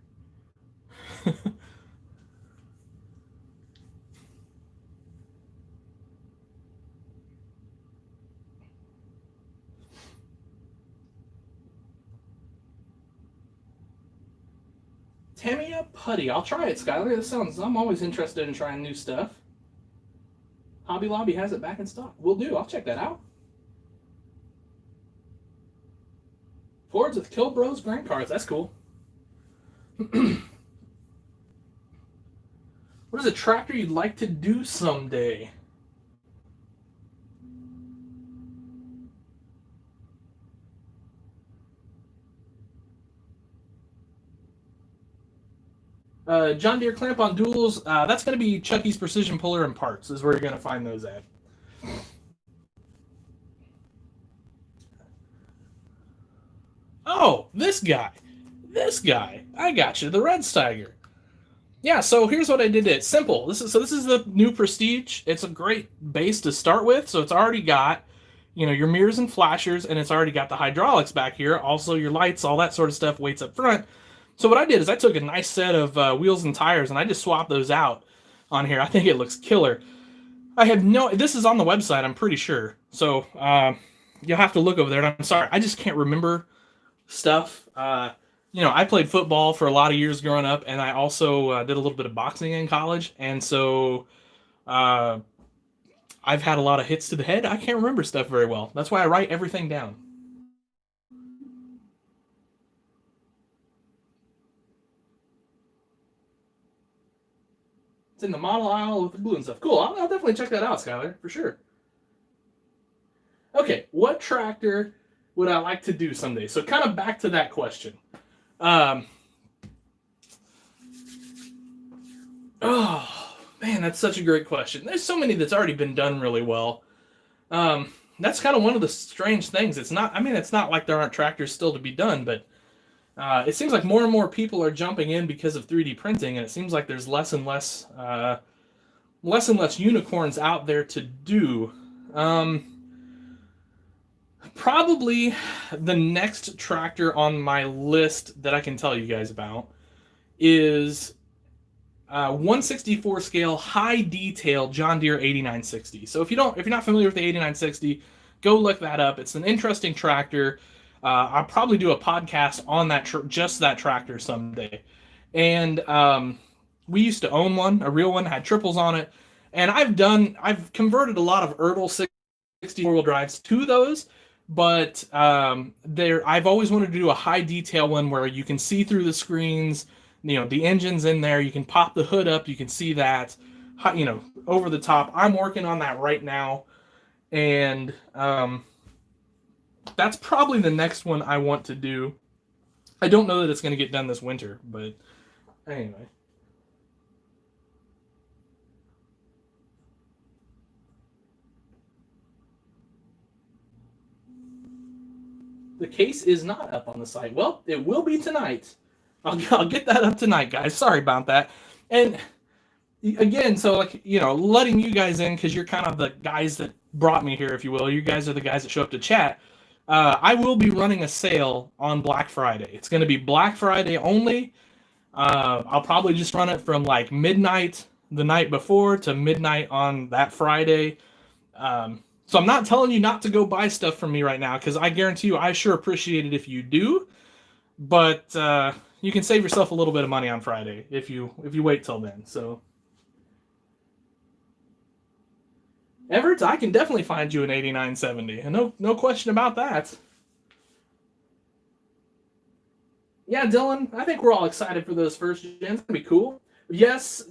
Tamiya Putty. I'll try it, Skylar. I'm always interested in trying new stuff. Hobby Lobby has it back in stock. Will do. I'll check that out. Fords with Kill Bros grant cards. That's cool. What is a tractor you'd like to do someday? John Deere clamp on duals. That's going to be Chucky's Precision Puller and Parts is where you're going to find those at. Oh, this guy. This guy. I got you. The Red Steiger. Yeah, so here's what I did. It's simple. This is the new Prestige. It's a great base to start with. So it's already got, your mirrors and flashers, and it's already got the hydraulics back here. Also your lights, all that sort of stuff waits up front. So what I did is I took a nice set of wheels and tires, and I just swapped those out on here. I think it looks killer. This is on the website, I'm pretty sure. So you'll have to look over there. And I'm sorry, I just can't remember stuff. I played football for a lot of years growing up, and I also did a little bit of boxing in college. And so I've had a lot of hits to the head. I can't remember stuff very well. That's why I write everything down. It's in the model aisle with the glue and stuff. Cool. I'll definitely check that out, Skylar, for sure. Okay, what tractor would I like to do someday? So kind of back to that question. Oh, man, that's such a great question. There's so many that's already been done really well. That's kind of one of the strange things. It's not like there aren't tractors still to be done, but it seems like more and more people are jumping in because of 3D printing, and it seems like there's less and less unicorns out there to do. Probably the next tractor on my list that I can tell you guys about is 1/64 scale high detail John Deere 8960. So if you're not familiar with the 8960, go look that up. It's an interesting tractor. I'll probably do a podcast on that just that tractor someday. And we used to own one, a real one, had triples on it, and I've converted a lot of Ertl 60 four-wheel drives to those. But I've always wanted to do a high detail one where you can see through the screens, the engine's in there, you can pop the hood up, you can see that, over the top. I'm working on that right now, and that's probably the next one I want to do. I don't know that it's going to get done this winter, but anyway. The case is not up on the site. Well, it will be tonight. I'll get that up tonight, guys. Sorry about that. And again, so letting you guys in because you're kind of the guys that brought me here, if you will. You guys are the guys that show up to chat. I will be running a sale on Black Friday. It's going to be Black Friday only. I'll probably just run it from like midnight the night before to midnight on that Friday. So I'm not telling you not to go buy stuff from me right now, because I guarantee you I sure appreciate it if you do. But you can save yourself a little bit of money on Friday if you wait till then. So Everett, I can definitely find you an 8970, and no question about that. Yeah, Dylan, I think we're all excited for those first gens. It's gonna be cool. Yes,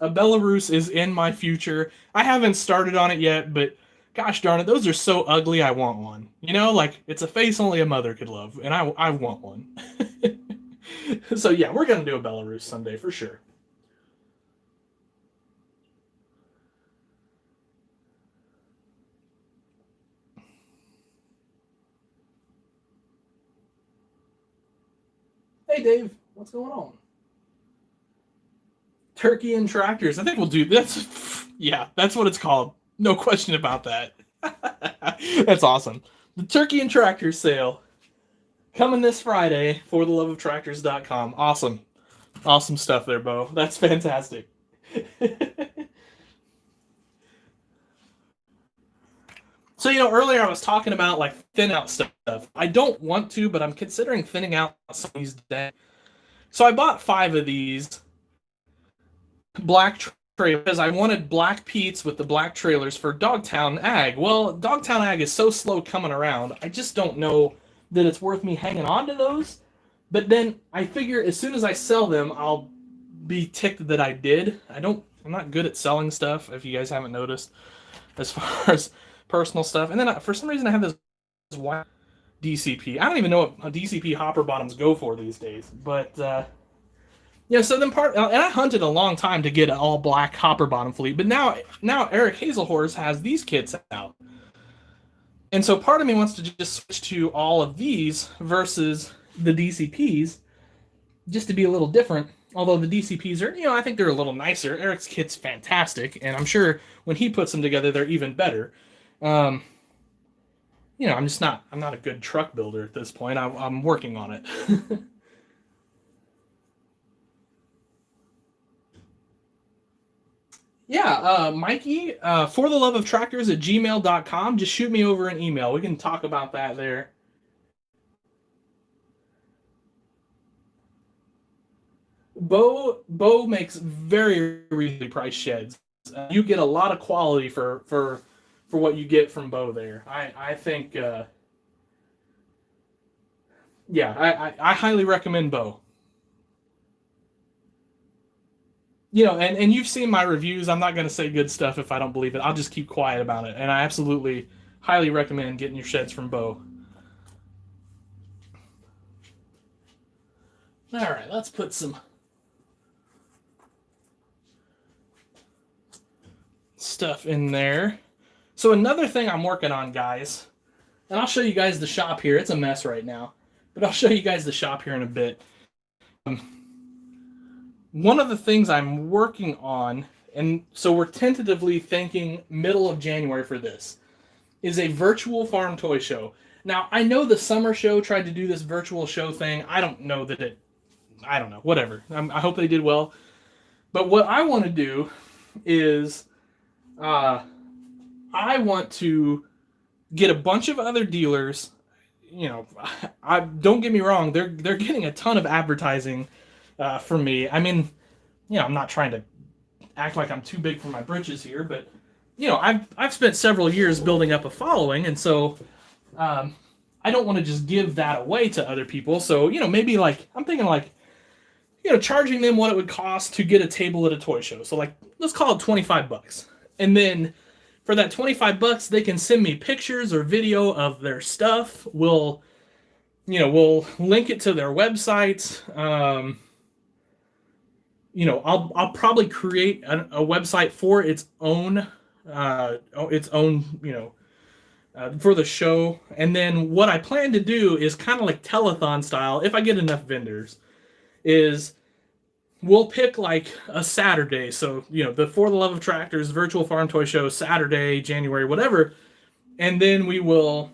a Belarus is in my future. I haven't started on it yet, but gosh darn it, those are so ugly, I want one. It's a face only a mother could love, and I want one. So yeah, we're going to do a Belarus someday for sure. Hey Dave, what's going on? Turkey and tractors. I think we'll do this. Yeah, that's what it's called. No question about that. That's awesome. The Turkey and Tractors sale coming this Friday, fortheloveoftractors.com. Awesome stuff there, Bo. That's fantastic. So, earlier I was talking about thin out stuff. I don't want to, but I'm considering thinning out some of these days. So I bought 5 of these black trailers because I wanted black Pete's with the black trailers for Dogtown Ag. Well, Dogtown Ag is so slow coming around, I just don't know that it's worth me hanging on to those. But then I figure as soon as I sell them, I'll be ticked that I did. I'm not good at selling stuff, if you guys haven't noticed, as far as personal stuff. And then for some reason I have this white DCP. I don't even know what DCP hopper bottoms go for these days, but so then and I hunted a long time to get an all black hopper bottom fleet, but now Eric Hazelhorse has these kits out, and so part of me wants to just switch to all of these versus the DCPs just to be a little different. Although the DCPs are, I think they're a little nicer. Eric's kit's fantastic, and I'm sure when he puts them together, they're even better. I'm not a good truck builder at this point. I'm working on it. Yeah, Mikey, fortheloveoftractors@gmail.com. Just shoot me over an email. We can talk about that there. Bo makes very reasonably priced sheds. You get a lot of quality for what you get from Bo there. I think, yeah, I highly recommend Bo. And you've seen my reviews. I'm not going to say good stuff if I don't believe it. I'll just keep quiet about it. And I absolutely highly recommend getting your sheds from Bo. All right, let's put some stuff in there. So another thing I'm working on, guys, and I'll show you guys the shop here. It's a mess right now, but I'll show you guys the shop here in a bit. One of the things I'm working on, and so we're tentatively thinking middle of January for this, is a virtual farm toy show. Now, I know the summer show tried to do this virtual show thing. I don't know, whatever. I hope they did well. But what I want to do is I want to get a bunch of other dealers. Don't get me wrong, they're getting a ton of advertising from me. I mean, I'm not trying to act like I'm too big for my britches here, but I've spent several years building up a following, and so I don't want to just give that away to other people. So maybe I'm thinking charging them what it would cost to get a table at a toy show. So let's call it $25, and then for that $25, they can send me pictures or video of their stuff. We'll link it to their website. I'll probably create a website for its own, for the show. And then what I plan to do is kind of like telethon style, if I get enough vendors, is we'll pick a Saturday. So, the For the Love of Tractors virtual farm toy show, Saturday, January, whatever. And then we will,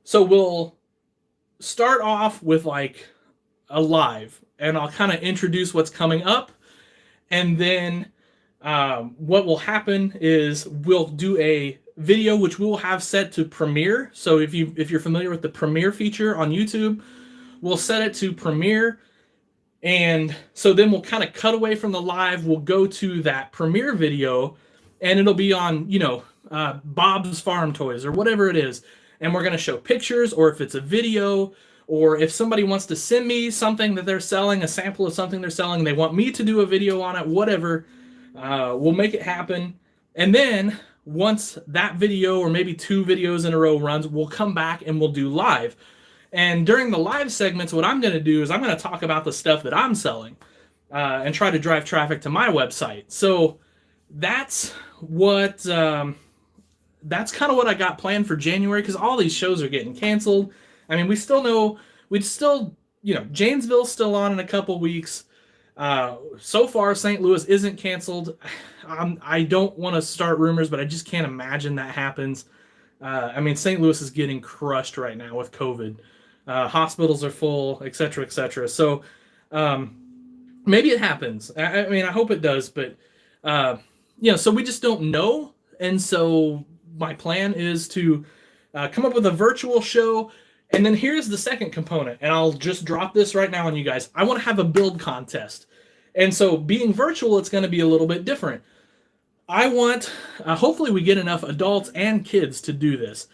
so we'll start off with a live, and I'll kind of introduce what's coming up. And then what will happen is we'll do a video, which we will have set to premiere. So if you're familiar with the premiere feature on YouTube, we'll set it to premiere. And so then we'll kind of cut away from the live. We'll go to that premiere video, and it'll be on, Bob's Farm Toys or whatever it is. And we're going to show pictures, or if it's a video, or if somebody wants to send me something that they're selling, a sample of something they're selling, they want me to do a video on it, whatever, we'll make it happen. And then once that video, or maybe 2 videos in a row runs, we'll come back and we'll do live. And during the live segments, what I'm going to do is I'm going to talk about the stuff that I'm selling and try to drive traffic to my website. So that's what that's kind of what I got planned for January, because all these shows are getting canceled. I mean, Janesville's still on in a couple weeks. So far, St. Louis isn't canceled. I don't want to start rumors, but I just can't imagine that happens. St. Louis is getting crushed right now with COVID. Hospitals are full, et cetera, et cetera. So maybe it happens. I hope it does, but so we just don't know. And so my plan is to come up with a virtual show. And then here's the second component, and I'll just drop this right now on you guys. I want to have a build contest. And so being virtual, it's going to be a little bit different. I want, hopefully we get enough adults and kids to do this.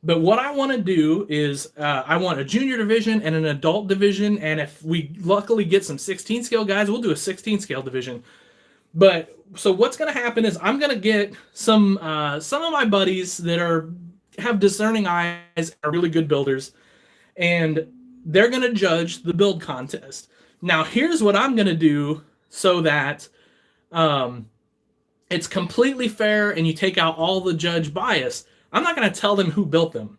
But what I want to do is I want a junior division and an adult division. And if we luckily get some 16 scale guys, we'll do a 16 scale division. But so what's going to happen is I'm going to get some of my buddies that have discerning eyes, are really good builders, and they're going to judge the build contest. Now, here's what I'm going to do so that it's completely fair and you take out all the judge bias. I'm not going to tell them who built them.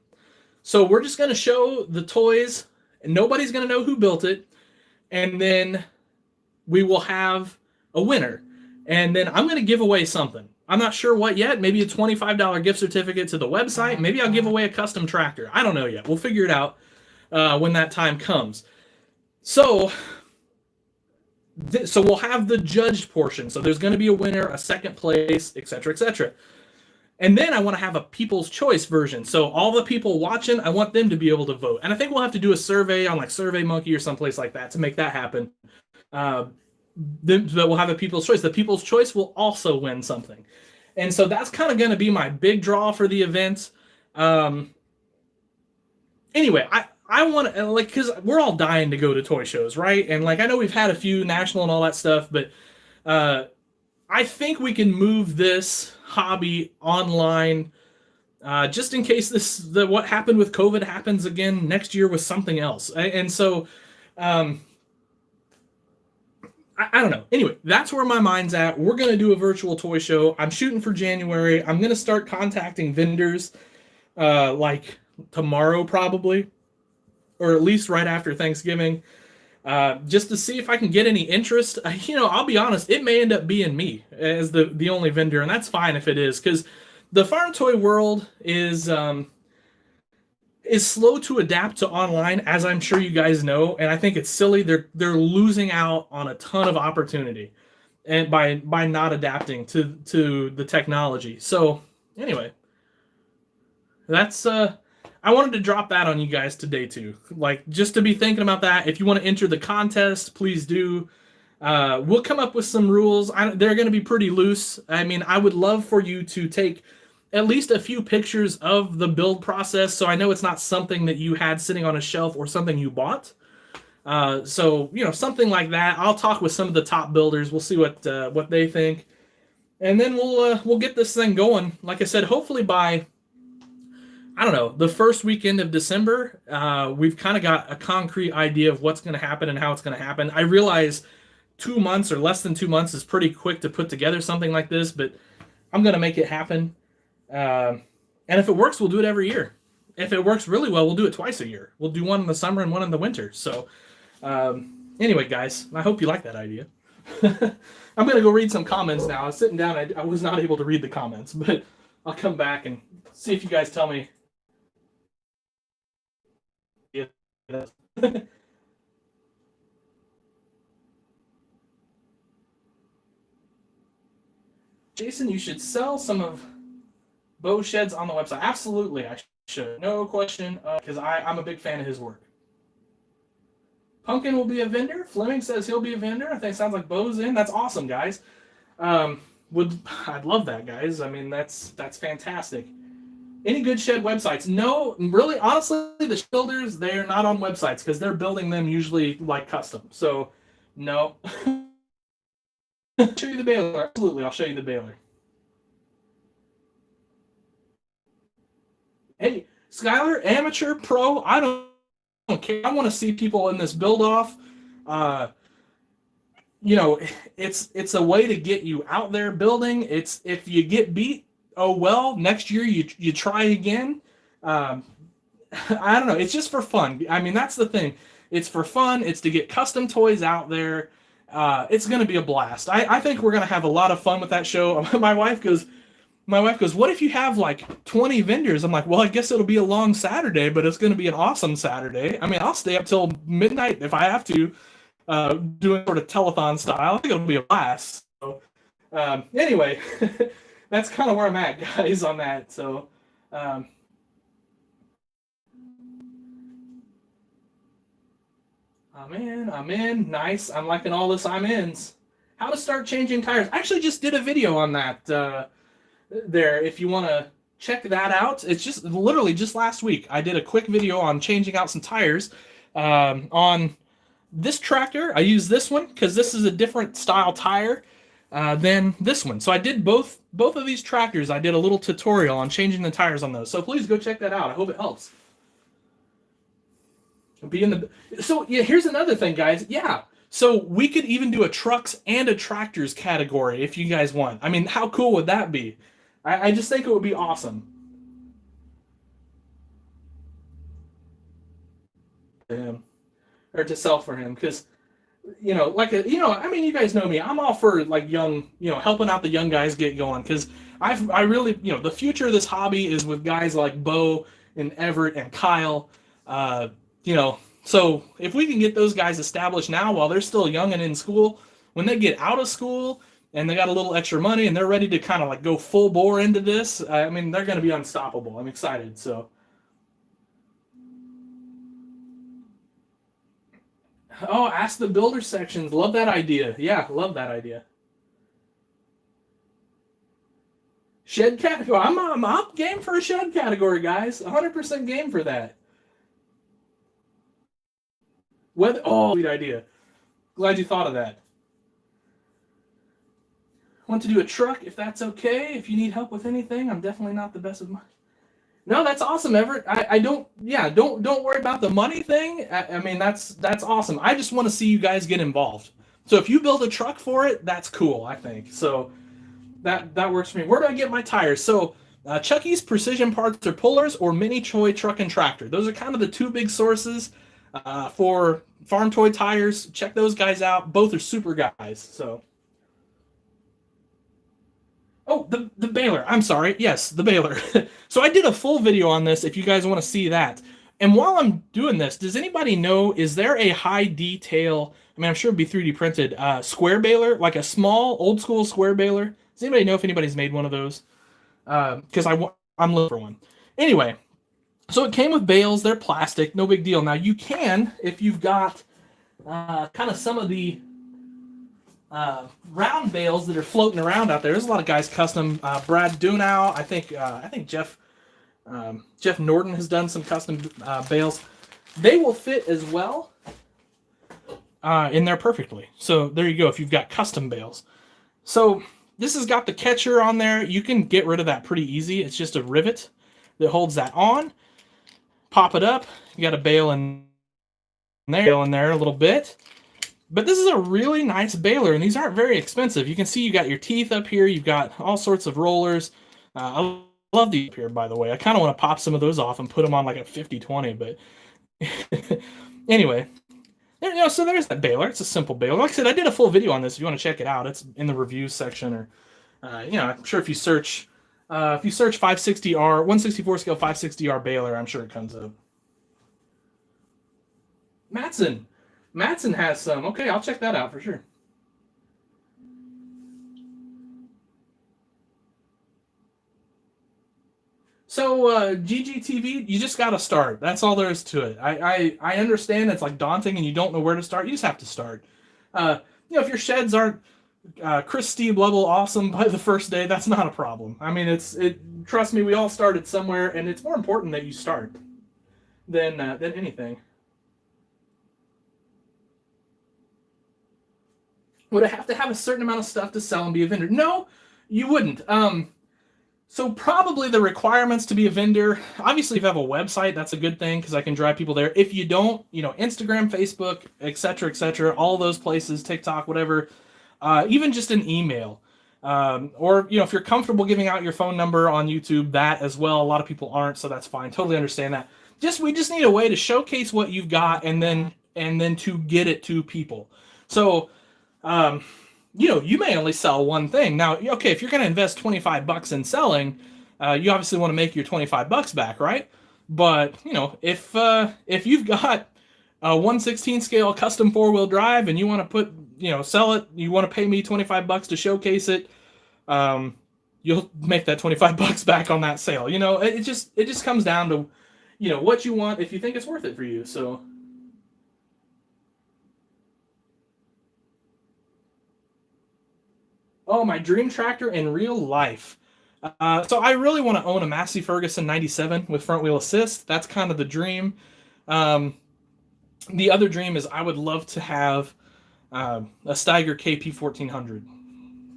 So we're just going to show the toys, and nobody's going to know who built it, and then we will have a winner. And then I'm going to give away something. I'm not sure what yet. Maybe a $25 gift certificate to the website. Maybe I'll give away a custom tractor. I don't know yet. We'll figure it out when that time comes. So we'll have the judged portion. So there's going to be a winner, a second place, etc., etc. And then I want to have a people's choice version. So all the people watching, I want them to be able to vote. And I think we'll have to do a survey on like SurveyMonkey or someplace like that to make that happen. But we'll have a people's choice. The people's choice will also win something. And so that's kind of going to be my big draw for the event. Anyway, I want to, like, because we're all dying to go to toy shows, right? And like, I know we've had a few national and all that stuff, but I think we can move this hobby online, just in case what happened with COVID happens again next year with something else. And so, I don't know. Anyway, that's where my mind's at. We're going to do a virtual toy show. I'm shooting for January. I'm going to start contacting vendors, like tomorrow probably, or at least right after Thanksgiving. Just to see if I can get any interest. I'll be honest, it may end up being me as the only vendor, and that's fine if it is, because the farm toy world is slow to adapt to online, as I'm sure you guys know, and I think it's silly. They're losing out on a ton of opportunity, and by not adapting to the technology. So anyway, that's I wanted to drop that on you guys today too. Like, just to be thinking about that. If you want to enter the contest, please do. We'll come up with some rules. They're going to be pretty loose. I mean, I would love for you to take at least a few pictures of the build process, so I know it's not something that you had sitting on a shelf or something you bought. So something like that. I'll talk with some of the top builders. We'll see what they think, and then we'll get this thing going. Like I said, hopefully by, I don't know, the first weekend of December, we've kind of got a concrete idea of what's going to happen and how it's going to happen. I realize 2 months or less than 2 months is pretty quick to put together something like this, but I'm going to make it happen. And if it works, we'll do it every year. If it works really well, we'll do it twice a year. We'll do one in the summer and one in the winter. So anyway, guys, I hope you like that idea. I'm going to go read some comments now. I was sitting down. I was not able to read the comments, but I'll come back and see if you guys tell me. Jason, you should sell some of Bo's sheds on the website. Absolutely, I should. No question, because I'm a big fan of his work. Pumpkin will be a vendor. Fleming says he'll be a vendor. I think it sounds like Bo's in. That's awesome, guys. I'd love that, guys. I mean, that's fantastic. Any good shed websites? No, really, honestly, the builders, they're not on websites because they're building them usually like custom. So, no. I'll show you the baler. Absolutely, I'll show you the baler. Hey, Skylar, amateur, pro, I don't care. I want to see people in this build-off. It's a way to get you out there building. It's, if you get beat, oh well, next year you try again. I don't know. It's just for fun. I mean, that's the thing. It's for fun. It's to get custom toys out there. It's going to be a blast. I think we're going to have a lot of fun with that show. My wife goes, what if you have like 20 vendors? I'm like, well, I guess it'll be a long Saturday, but it's going to be an awesome Saturday. I mean, I'll stay up till midnight if I have to, doing sort of telethon style. I think it'll be a blast. So, anyway, that's kind of where I'm at, guys, on that. So, I'm in. Nice. I'm liking all this I'm ins. How to start changing tires. I actually just did a video on that there. If you want to check that out. It's just literally just last week. I did a quick video on changing out some tires on this tractor. I use this one because this is a different style tire than this one. So I did both of these tractors. I did a little tutorial on changing the tires on those. So please go check that out. I hope it helps. So yeah, here's another thing, guys. Yeah, so we could even do a trucks and a tractors category if you guys want. I mean, how cool would that be? I just think it would be awesome. him or to sell for him, because I mean, you guys know me. I'm all for like young, helping out the young guys get going, because I really, the future of this hobby is with guys like Bo and Everett and Kyle. So if we can get those guys established now while they're still young and in school, when they get out of school and they got a little extra money and they're ready to kind of like go full bore into this, I mean, they're going to be unstoppable. I'm excited. So. Oh, ask the builder sections. Love that idea. Yeah, love that idea. Shed category. I'm up game for a shed category, guys. 100% game for that. Sweet idea. Glad you thought of that. Want to do a truck if that's okay. If you need help with anything, I'm definitely not the best with money. No, that's awesome, Everett. I don't worry about the money thing. I mean, that's awesome. I just want to see you guys get involved. So if you build a truck for it, that's cool, I think. So that works for me. Where do I get my tires? So Chucky's Precision Parts or Pullers, or Mini Toy Truck and Tractor. Those are kind of the two big sources for farm toy tires. Check those guys out. Both are super guys. So. Oh, the baler. I'm sorry. Yes, the baler. So I did a full video on this if you guys want to see that. And while I'm doing this, does anybody know, is there a high detail, I mean, I'm sure it'd be 3D printed, square baler, like a small old school square baler? Does anybody know if anybody's made one of those? Because I'm looking for one. Anyway, so it came with bales. They're plastic. No big deal. Now you can, if you've got kind of some of the round bales that are floating around out there. There's a lot of guys custom. Brad Dunau, I think Jeff Norton has done some custom bales. They will fit as well in there perfectly. So there you go. If you've got custom bales, so this has got the catcher on there. You can get rid of that pretty easy. It's just a rivet that holds that on. Pop it up. You got a bale in there a little bit. But this is a really nice baler, and these aren't very expensive. You can see you got your teeth up here. You've got all sorts of rollers. I love these up here, by the way. I kind of want to pop some of those off and put them on like a 50-20, but anyway. So there's that baler. It's a simple baler. Like I said, I did a full video on this. If you want to check it out, it's in the reviews section, or I'm sure if you search 560R, 164 scale 560R baler, I'm sure it comes up. Matson has some. Okay, I'll check that out for sure. So GGTV, you just got to start. That's all there is to it. I understand it's like daunting and you don't know where to start. You just have to start. If your sheds aren't Chris Steve level awesome by the first day, that's not a problem. I mean, trust me, we all started somewhere, and it's more important that you start than anything. Would I have to have a certain amount of stuff to sell and be a vendor? No, you wouldn't. So probably the requirements to be a vendor, obviously if you have a website, that's a good thing because I can drive people there. If you don't, Instagram, Facebook, etc., all those places, TikTok, whatever, even just an email. Or, if you're comfortable giving out your phone number on YouTube, that as well. A lot of people aren't, so that's fine. Totally understand that. We just need a way to showcase what you've got and then to get it to people. So, you may only sell one thing. Now, okay, if you're going to invest $25 in selling, you obviously want to make your $25 back, right? But, if you've got a 1/16 scale custom 4-wheel drive and you want to sell it, you want to pay me $25 to showcase it, you'll make that $25 back on that sale. It just comes down to, what you want, if you think it's worth it for you. So, oh, my dream tractor in real life. So I really want to own a Massey Ferguson 97 with front wheel assist. That's kind of the dream. The other dream is I would love to have a Steiger KP 1400.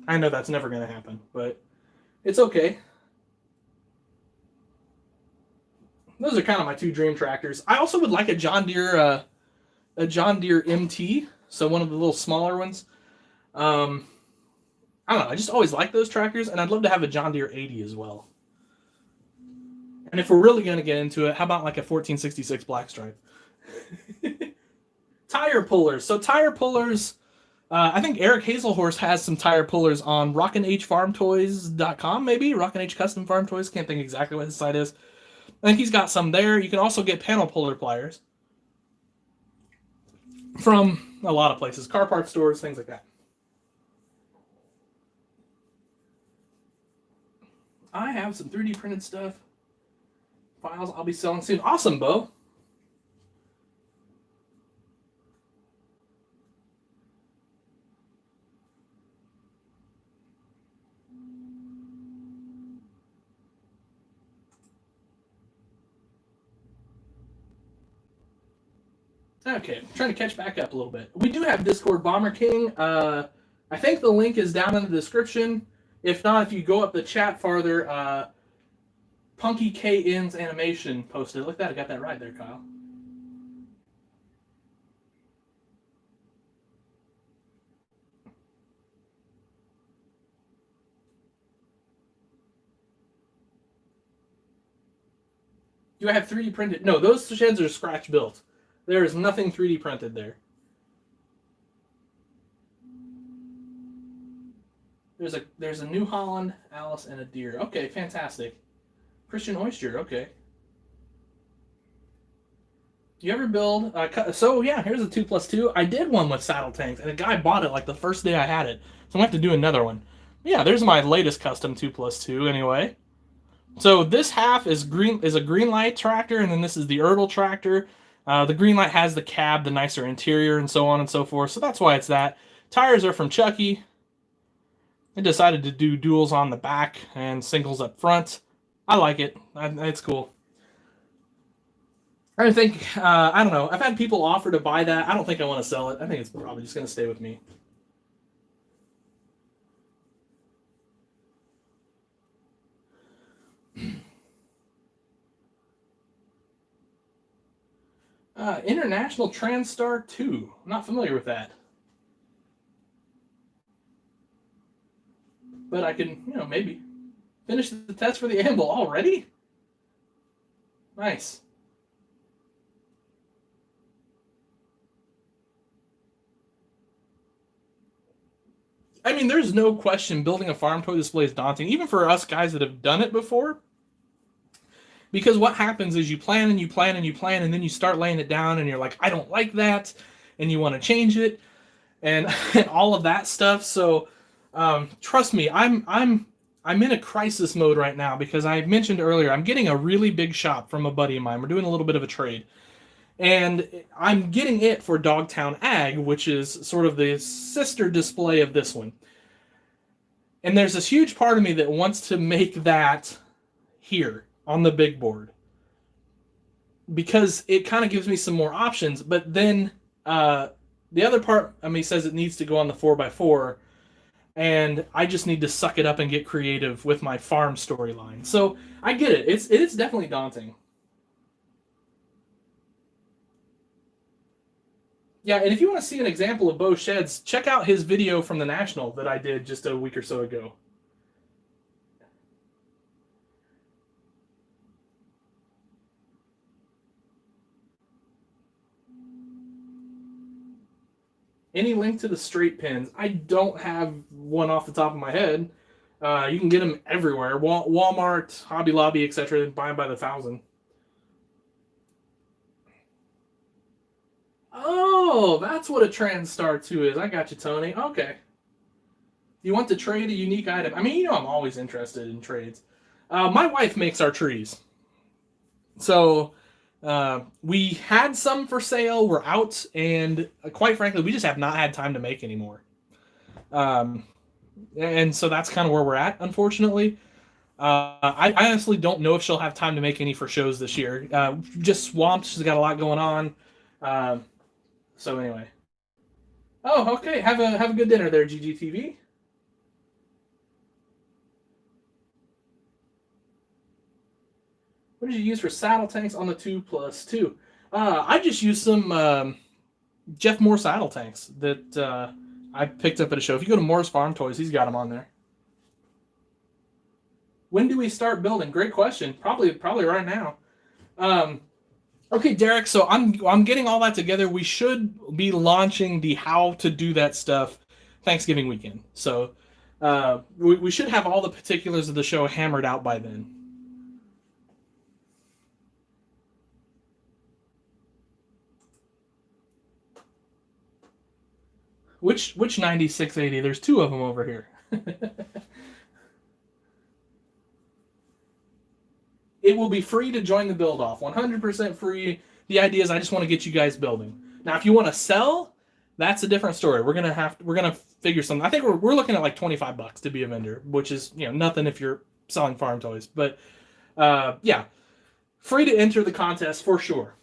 I know that's never going to happen, but it's okay. Those are kind of my two dream tractors. I also would like a John Deere MT, so one of the little smaller ones. I don't know, I just always like those tractors, and I'd love to have a John Deere 80 as well. And if we're really going to get into it, how about like a 1466 Blackstripe? Tire pullers. So tire pullers, I think Eric Hazelhorse has some tire pullers on rockinhfarmtoys.com, maybe? Rockin' H Custom Farm Toys. Can't think exactly what his site is. I think he's got some there. You can also get panel puller pliers from a lot of places. Car parts stores, things like that. I have some 3D printed stuff. Files I'll be selling soon. Awesome, Bo. Okay, I'm trying to catch back up a little bit. We do have Discord, Bomber King. I think the link is down in the description. If not, if you go up the chat farther, Punky KN's animation posted. Look at that, I got that right there, Kyle. Do I have 3D printed? No, those sheds are scratch built. There is nothing 3D printed there. There's a New Holland, Alice, and a Deere. Okay, fantastic. Christian Oyster, okay. You ever build... so, yeah, here's a 2+2. I did one with saddle tanks, and a guy bought it like the first day I had it. So I'm going to have to do another one. Yeah, there's my latest custom 2+2 anyway. So this half is a Greenlight tractor, and then this is the Erdl tractor. The Greenlight has the cab, the nicer interior, and so on and so forth. So that's why it's that. Tires are from Chucky. I decided to do duals on the back and singles up front. I like it. It's cool. I think, I don't know. I've had people offer to buy that. I don't think I want to sell it. I think it's probably just going to stay with me. International Transstar 2. I'm not familiar with that. But I can, maybe finish the test for the Amble already? Nice. I mean, there's no question building a farm toy display is daunting, even for us guys that have done it before. Because what happens is you plan and you plan and you plan, and then you start laying it down, and you're like, I don't like that, and you want to change it, and all of that stuff. So, trust me, I'm in a crisis mode right now because I mentioned earlier I'm getting a really big shop from a buddy of mine. We're doing a little bit of a trade, and I'm getting it for Dogtown Ag, which is sort of the sister display of this one. And there's this huge part of me that wants to make that here on the big board because it kind of gives me some more options. But then the other part of me says it needs to go on the 4x4, and I just need to suck it up and get creative with my farm storyline. So I get it. It's definitely daunting. Yeah, and if you want to see an example of Bo Sheds, check out his video from the National that I did just a week or so ago. Any link to the straight pins? I don't have one off the top of my head. You can get them everywhere. Walmart, Hobby Lobby, etc. Buy them by the thousand. Oh, that's what a Transstar 2 is. I got you, Tony. Okay. You want to trade a unique item? I mean, I'm always interested in trades. My wife makes our trees. So we had some for sale. We're out. And quite frankly, we just have not had time to make anymore. And so that's kind of where we're at, unfortunately. I honestly don't know if she'll have time to make any for shows this year. Just swamped. She's got a lot going on. So anyway. Oh, okay. Have a good dinner there, GGTV. What did you use for saddle tanks on the 2+2? I just used some Jeff Moore saddle tanks that I picked up at a show. If you go to Moore's Farm Toys, he's got them on there. When do we start building? Great question. Probably right now. Okay, Derek. So I'm getting all that together. We should be launching the how to do that stuff Thanksgiving weekend. So we should have all the particulars of the show hammered out by then. Which 9680? There's two of them over here. It will be free to join the build off. 100% free. The idea is I just want to get you guys building. Now, if you want to sell, that's a different story. We're gonna figure something. I think we're looking at like $25 to be a vendor, which is nothing if you're selling farm toys. But yeah, free to enter the contest for sure.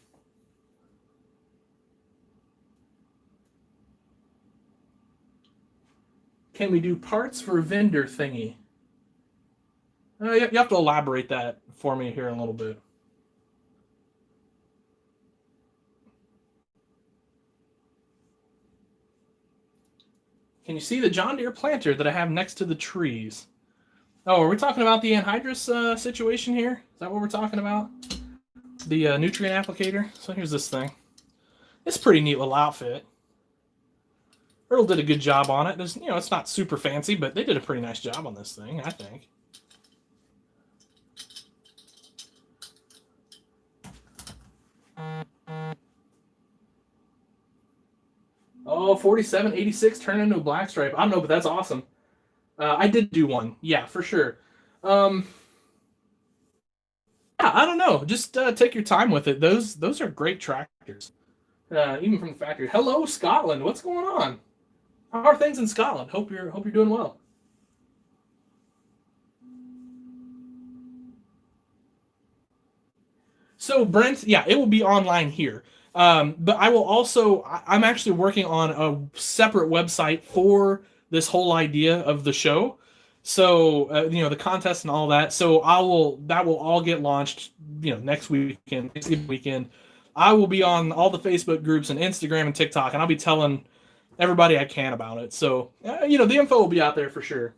Can we do parts for vendor thingy? You have to elaborate that for me here in a little bit. Can you see the John Deere planter that I have next to the trees? Oh, are we talking about the anhydrous situation here? Is that what we're talking about? The nutrient applicator? So here's this thing. It's a pretty neat little outfit. Earl did a good job on it. There's, it's not super fancy, but they did a pretty nice job on this thing, I think. Oh, 4786 turned into a black stripe. I don't know, but that's awesome. I did do one. Yeah, for sure. Yeah, I don't know. Just take your time with it. Those are great tractors. Even from the factory. Hello, Scotland. What's going on? How are things in Scotland? Hope you're doing well. So Brent, yeah, it will be online here. But I will also, I'm actually working on a separate website for this whole idea of the show. So, the contest and all that. So that will all get launched, next weekend, Thanksgiving weekend. I will be on all the Facebook groups and Instagram and TikTok, and I'll be telling everybody I can about it. So, the info will be out there for sure.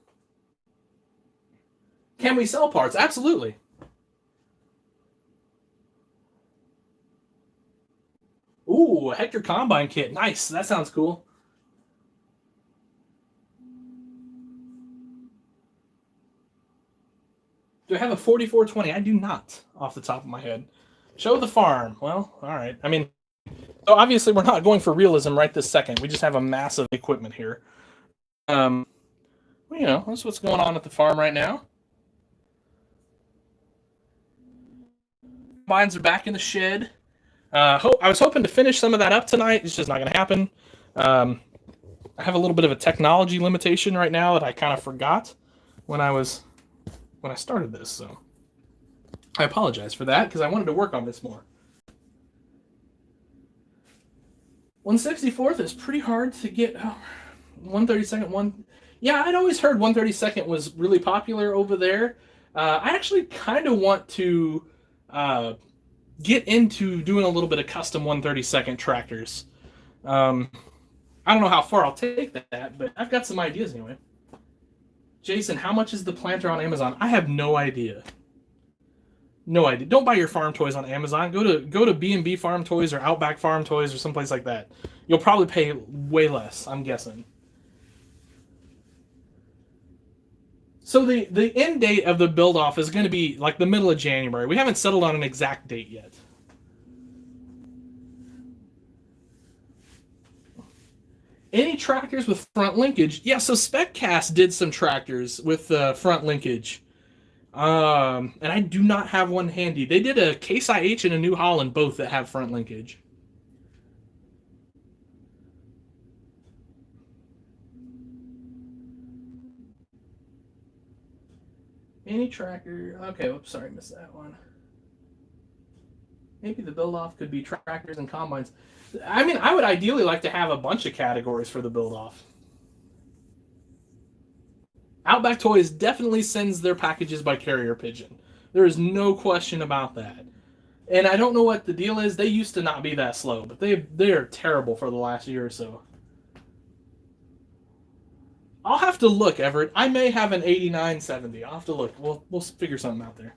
Can we sell parts? Absolutely. Ooh, a Hector Combine kit. Nice. That sounds cool. Do I have a 4420? I do not, off the top of my head. Show the farm. Well, all right. I mean, so obviously we're not going for realism right this second. We just have a massive equipment here. Um, that's what's going on at the farm right now. Combines are back in the shed. I was hoping to finish some of that up tonight. It's just not going to happen. I have a little bit of a technology limitation right now that I kind of forgot when I started this. So I apologize for that because I wanted to work on this more. 164th is pretty hard to get. Oh, 132nd one. Yeah, I'd always heard 132nd was really popular over there. I actually kind of want to get into doing a little bit of custom 132nd tractors. I don't know how far I'll take that, but I've got some ideas anyway. Jason, how much is the planter on Amazon? I have no idea. No idea. Don't buy your farm toys on Amazon. Go to B&B Farm Toys or Outback Farm Toys or someplace like that. You'll probably pay way less, I'm guessing. So the end date of the build off is going to be like the middle of January. We haven't settled on an exact date yet. Any tractors with front linkage? Yeah, so SpecCast did some tractors with front linkage. And I do not have one handy. They did a Case IH and a New Holland, both that have front linkage. Any tractor? Okay, oops, sorry, missed that one. Maybe the build-off could be tractors and combines. I mean, I would ideally like to have a bunch of categories for the build-off. Outback Toys definitely sends their packages by carrier pigeon. There is no question about that. And I don't know what the deal is. They used to not be that slow, but they are terrible for the last year or so. I'll have to look, Everett. I may have an 8970. I'll have to look. We'll figure something out there.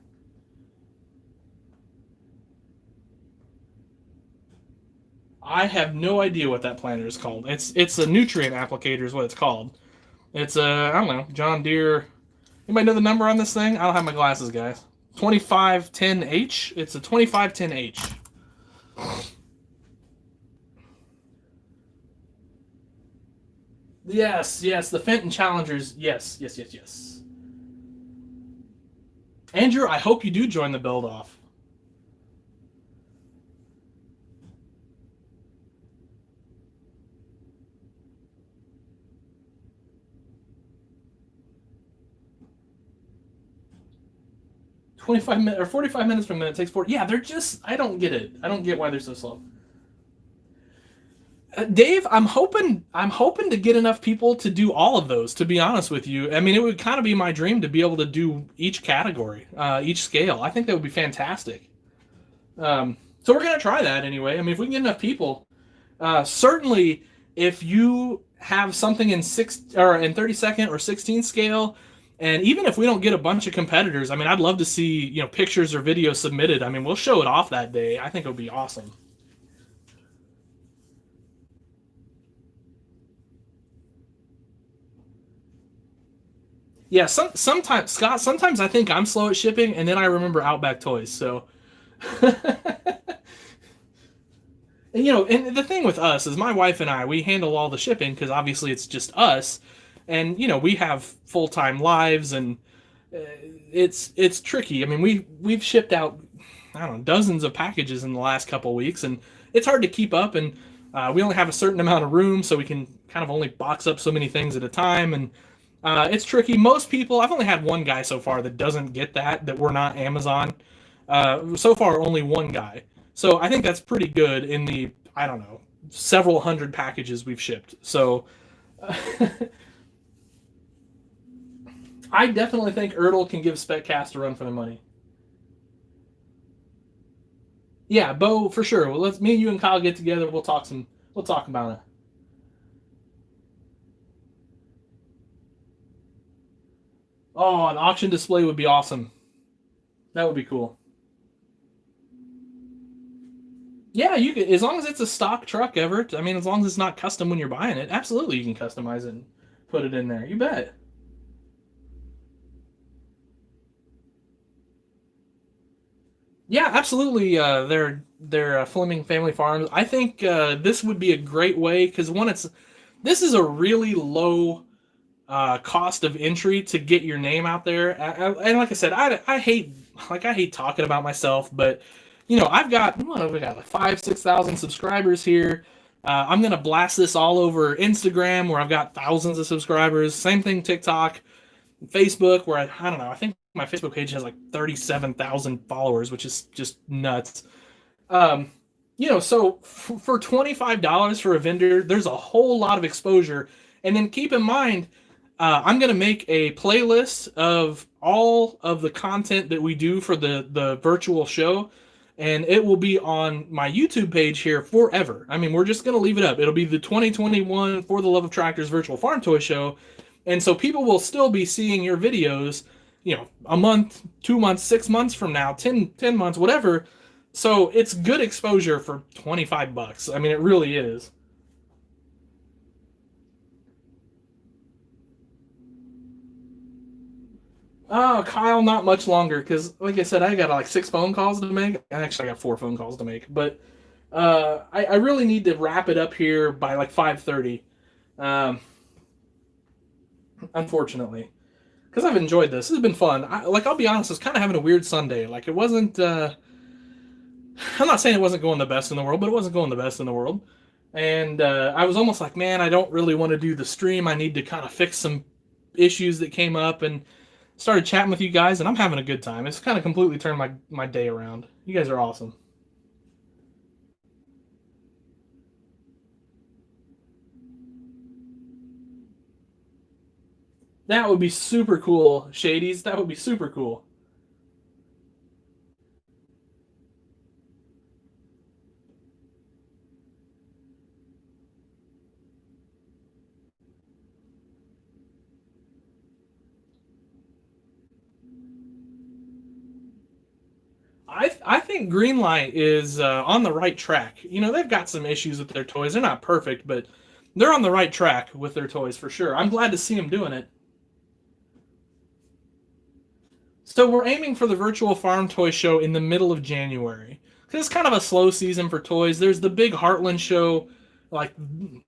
I have no idea what that planter is called. It's a nutrient applicator is what it's called. It's a, I don't know, John Deere. Anybody know the number on this thing? I don't have my glasses, guys. 2510H. It's a 2510H. Yes, yes, the Fenton Challengers. Yes, yes, yes, yes. Andrew, I hope you do join the build off. 25 minutes or 45 minutes per minute takes 40. Yeah, they're just, I don't get it. I don't get why they're so slow. Dave, I'm hoping to get enough people to do all of those. To be honest with you, I mean, it would kind of be my dream to be able to do each category, each scale. I think that would be fantastic. So we're gonna try that anyway. I mean, if we can get enough people, certainly if you have something in 30-second or 16 scale, and even if we don't get a bunch of competitors, I mean, I'd love to see pictures or videos submitted. I mean, we'll show it off that day. I think it would be awesome. Yeah, sometimes Scott. Sometimes I think I'm slow at shipping, and then I remember Outback Toys. So, and the thing with us is my wife and I, we handle all the shipping because obviously it's just us, and we have full time lives, and uh, it's tricky. I mean, we've shipped out, I don't know, dozens of packages in the last couple of weeks, and it's hard to keep up, and we only have a certain amount of room, so we can kind of only box up so many things at a time, and it's tricky. Most people, I've only had one guy so far that doesn't get that we're not Amazon. So far, only one guy. So I think that's pretty good in the, I don't know, several hundred packages we've shipped. So I definitely think Ertl can give SpecCast a run for the money. Yeah, Bo, for sure. Well, let's me and you and Kyle get together. We'll talk about it. Oh, an auction display would be awesome. That would be cool. Yeah, you could, as long as it's a stock truck, Everett. I mean, as long as it's not custom when you're buying it, absolutely you can customize it and put it in there. You bet. Yeah, absolutely. They're Fleming Family Farms. I think this would be a great way because this is a really low cost of entry to get your name out there. And like I said, I hate talking about myself, but I've got what have we got, like 5,000 6,000 subscribers here. I'm gonna blast this all over Instagram where I've got thousands of subscribers. Same thing TikTok, Facebook where I don't know. I think my Facebook page has like 37,000 followers, which is just nuts. Um, so for $25 for a vendor, there's a whole lot of exposure. And then keep in mind, I'm going to make a playlist of all of the content that we do for the virtual show, and it will be on my YouTube page here forever. I mean, we're just going to leave it up. It'll be the 2021 For the Love of Tractors virtual farm toy show, and so people will still be seeing your videos, a month, 2 months, 6 months from now, 10 months, whatever. So it's good exposure for 25 bucks. I mean, it really is. Oh, Kyle, not much longer because, like I said, I got like 6 phone calls to make. Actually, I got 4 phone calls to make, but I really need to wrap it up here by like 5:30. Um, Unfortunately, because I've enjoyed this. This has been fun. I'll be honest, it's kind of having a weird Sunday. Like it wasn't. I'm not saying it wasn't going the best in the world, but it wasn't going the best in the world. And I was almost like, man, I don't really want to do the stream. I need to kind of fix some issues that came up, and started chatting with you guys, and I'm having a good time. It's kind of completely turned my day around. You guys are awesome. That would be super cool, Shadies. That would be super cool. I think Greenlight is on the right track. You know, they've got some issues with their toys. They're not perfect, but they're on the right track with their toys for sure. I'm glad to see them doing it. So we're aiming for the virtual farm toy show in the middle of January. Because it's kind of a slow season for toys. There's the big Heartland show, like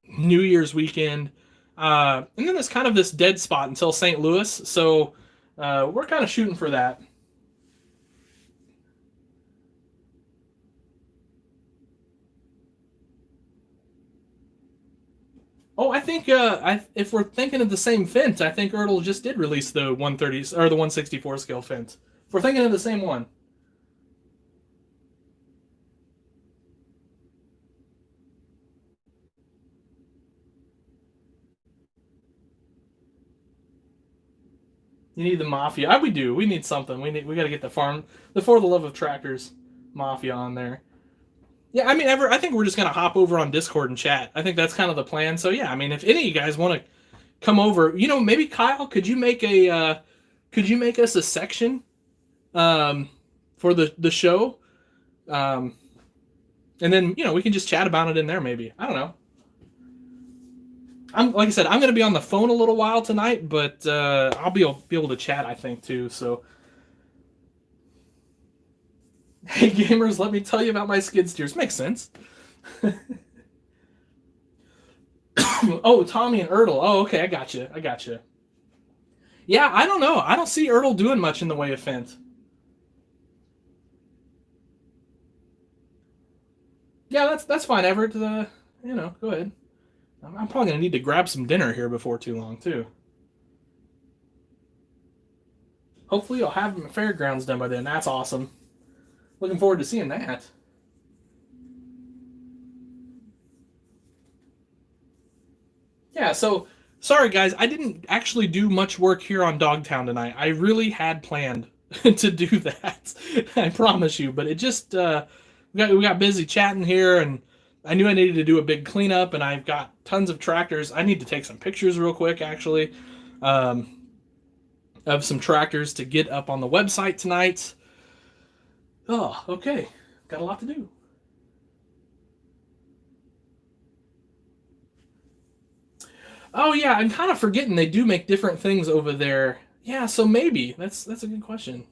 New Year's weekend. And then there's kind of this dead spot until St. Louis. So we're kind of shooting for that. Oh, I think if we're thinking of the same fence, I think Ertl just did release the 130 or the 164 scale fence. If we're thinking of the same one. You need the mafia. We do. We need something. We got to get the For the Love of Tractors mafia on there. Yeah, I mean, I think we're just gonna hop over on Discord and chat. I think that's kind of the plan. So yeah, I mean, if any of you guys want to come over, maybe Kyle, could you make us a section, for the show, um, and then we can just chat about it in there. Maybe I don't know. Like I said, I'm gonna be on the phone a little while tonight, but I'll be able to chat. I think too. So. Hey gamers, let me tell you about my skid steers. Makes sense. Oh, Tommy and Ertl. Oh, okay, I got you. Yeah, I don't know. I don't see Ertl doing much in the way of fence. Yeah, that's fine, Everett. Go ahead. I'm probably gonna need to grab some dinner here before too long too. Hopefully, I'll have my fairgrounds done by then. That's awesome. Looking forward to seeing that. Yeah, so sorry guys, I didn't actually do much work here on Dogtown tonight. I really had planned to do that. I promise you, but it just we got busy chatting here, and I knew I needed to do a big cleanup, and I've got tons of tractors. I need to take some pictures real quick, actually, um, of some tractors to get up on the website tonight. Oh, okay, got a lot to do. Oh yeah, I'm kind of forgetting they do make different things over there. Yeah, so maybe that's a good question.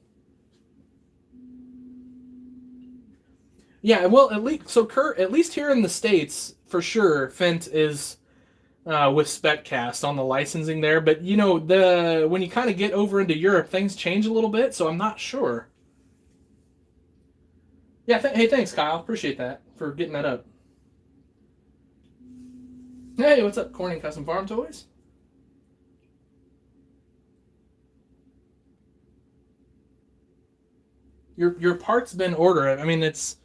Yeah, well, at least so Kurt, at least here in the states, for sure, Fent is with SpecCast on the licensing there. But the when you kind of get over into Europe, things change a little bit. So I'm not sure. Yeah, hey, thanks, Kyle. Appreciate that for getting that up. Hey, what's up, Corning Custom Farm Toys? Your part's been ordered. I mean, it's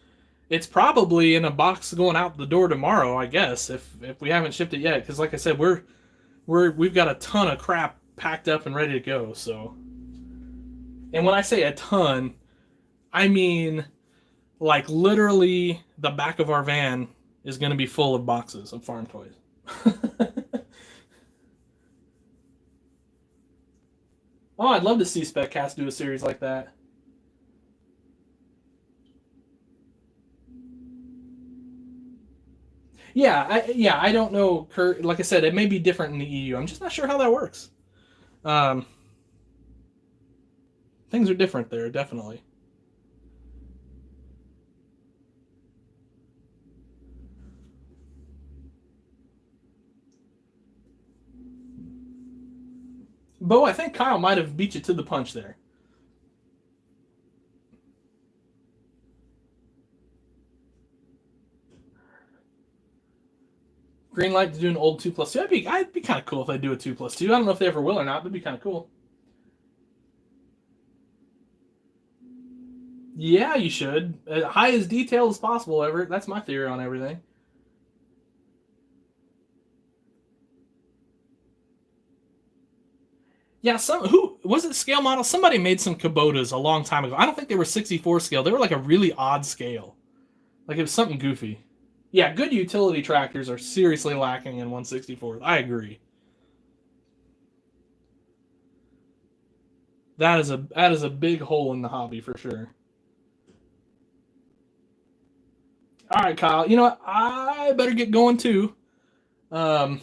probably in a box going out the door tomorrow, I guess, if we haven't shipped it yet. Because like I said, we've got a ton of crap packed up and ready to go. So, and when I say a ton, I mean like literally the back of our van is going to be full of boxes of farm toys. Oh, I'd love to see SpecCast do a series like that. Yeah, I don't know, Kurt. Like I said, it may be different in the EU. I'm just not sure how that works. Um, Things are different there, definitely. Bo, I think Kyle might have beat you to the punch there. Green light to do an old 2+2. I'd be kind of cool if they do a 2+2. I don't know if they ever will or not, but it'd be kind of cool. Yeah, you should. High as detailed as possible, Everett. That's my theory on everything. Yeah, who was it? Scale model. Somebody made some Kubotas a long time ago. I don't think they were 64 scale. They were like a really odd scale. Like it was something goofy. Yeah, good utility tractors are seriously lacking in 164. I agree. That is a big hole in the hobby for sure. All right, Kyle. You know what? I better get going too. Like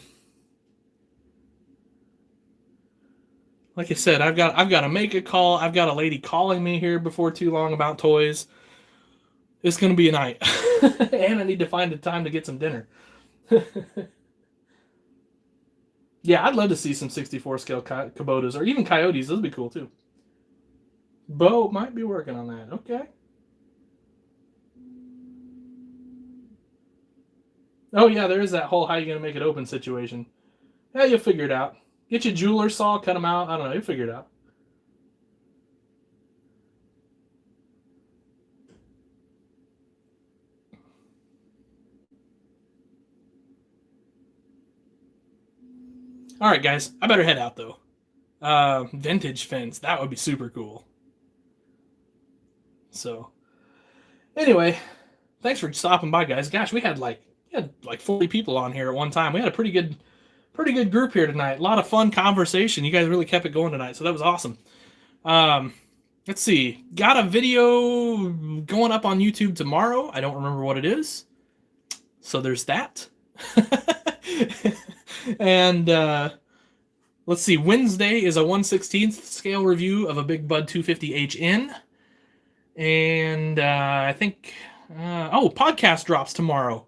I said, I've got to make a call. I've got a lady calling me here before too long about toys. It's gonna be a night, and I need to find a time to get some dinner. Yeah, I'd love to see some 64 scale Kubotas or even Coyotes. Those would be cool too. Bo might be working on that. Okay. Oh yeah, there is that whole how you gonna make it open situation. Yeah, you'll figure it out. Get your jeweler saw, cut them out. I don't know. You'll figure it out. All right, guys. I better head out though. Vintage fence. That would be super cool. So, anyway, thanks for stopping by, guys. Gosh, we had like 40 people on here at one time. We had a pretty good group here tonight. A lot of fun conversation. You guys really kept it going tonight, so that was awesome. Let's see. Got a video going up on YouTube tomorrow. I don't remember what it is. So there's that. And let's see. Wednesday is a 1/16 scale review of a Big Bud 250HN. And I think... podcast drops tomorrow.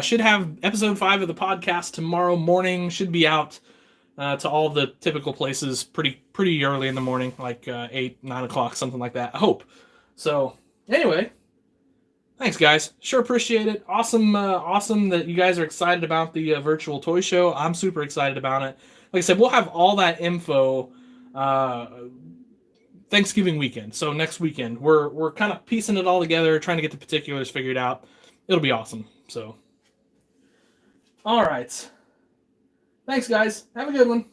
Should have episode 5 of the podcast tomorrow morning. Should be out to all the typical places pretty early in the morning, like 8, 9 o'clock, something like that. I hope. So, anyway, thanks, guys. Sure appreciate it. Awesome that you guys are excited about the virtual toy show. I'm super excited about it. Like I said, we'll have all that info Thanksgiving weekend. So next weekend, we're kind of piecing it all together, trying to get the particulars figured out. It'll be awesome. So, all right. Thanks, guys. Have a good one.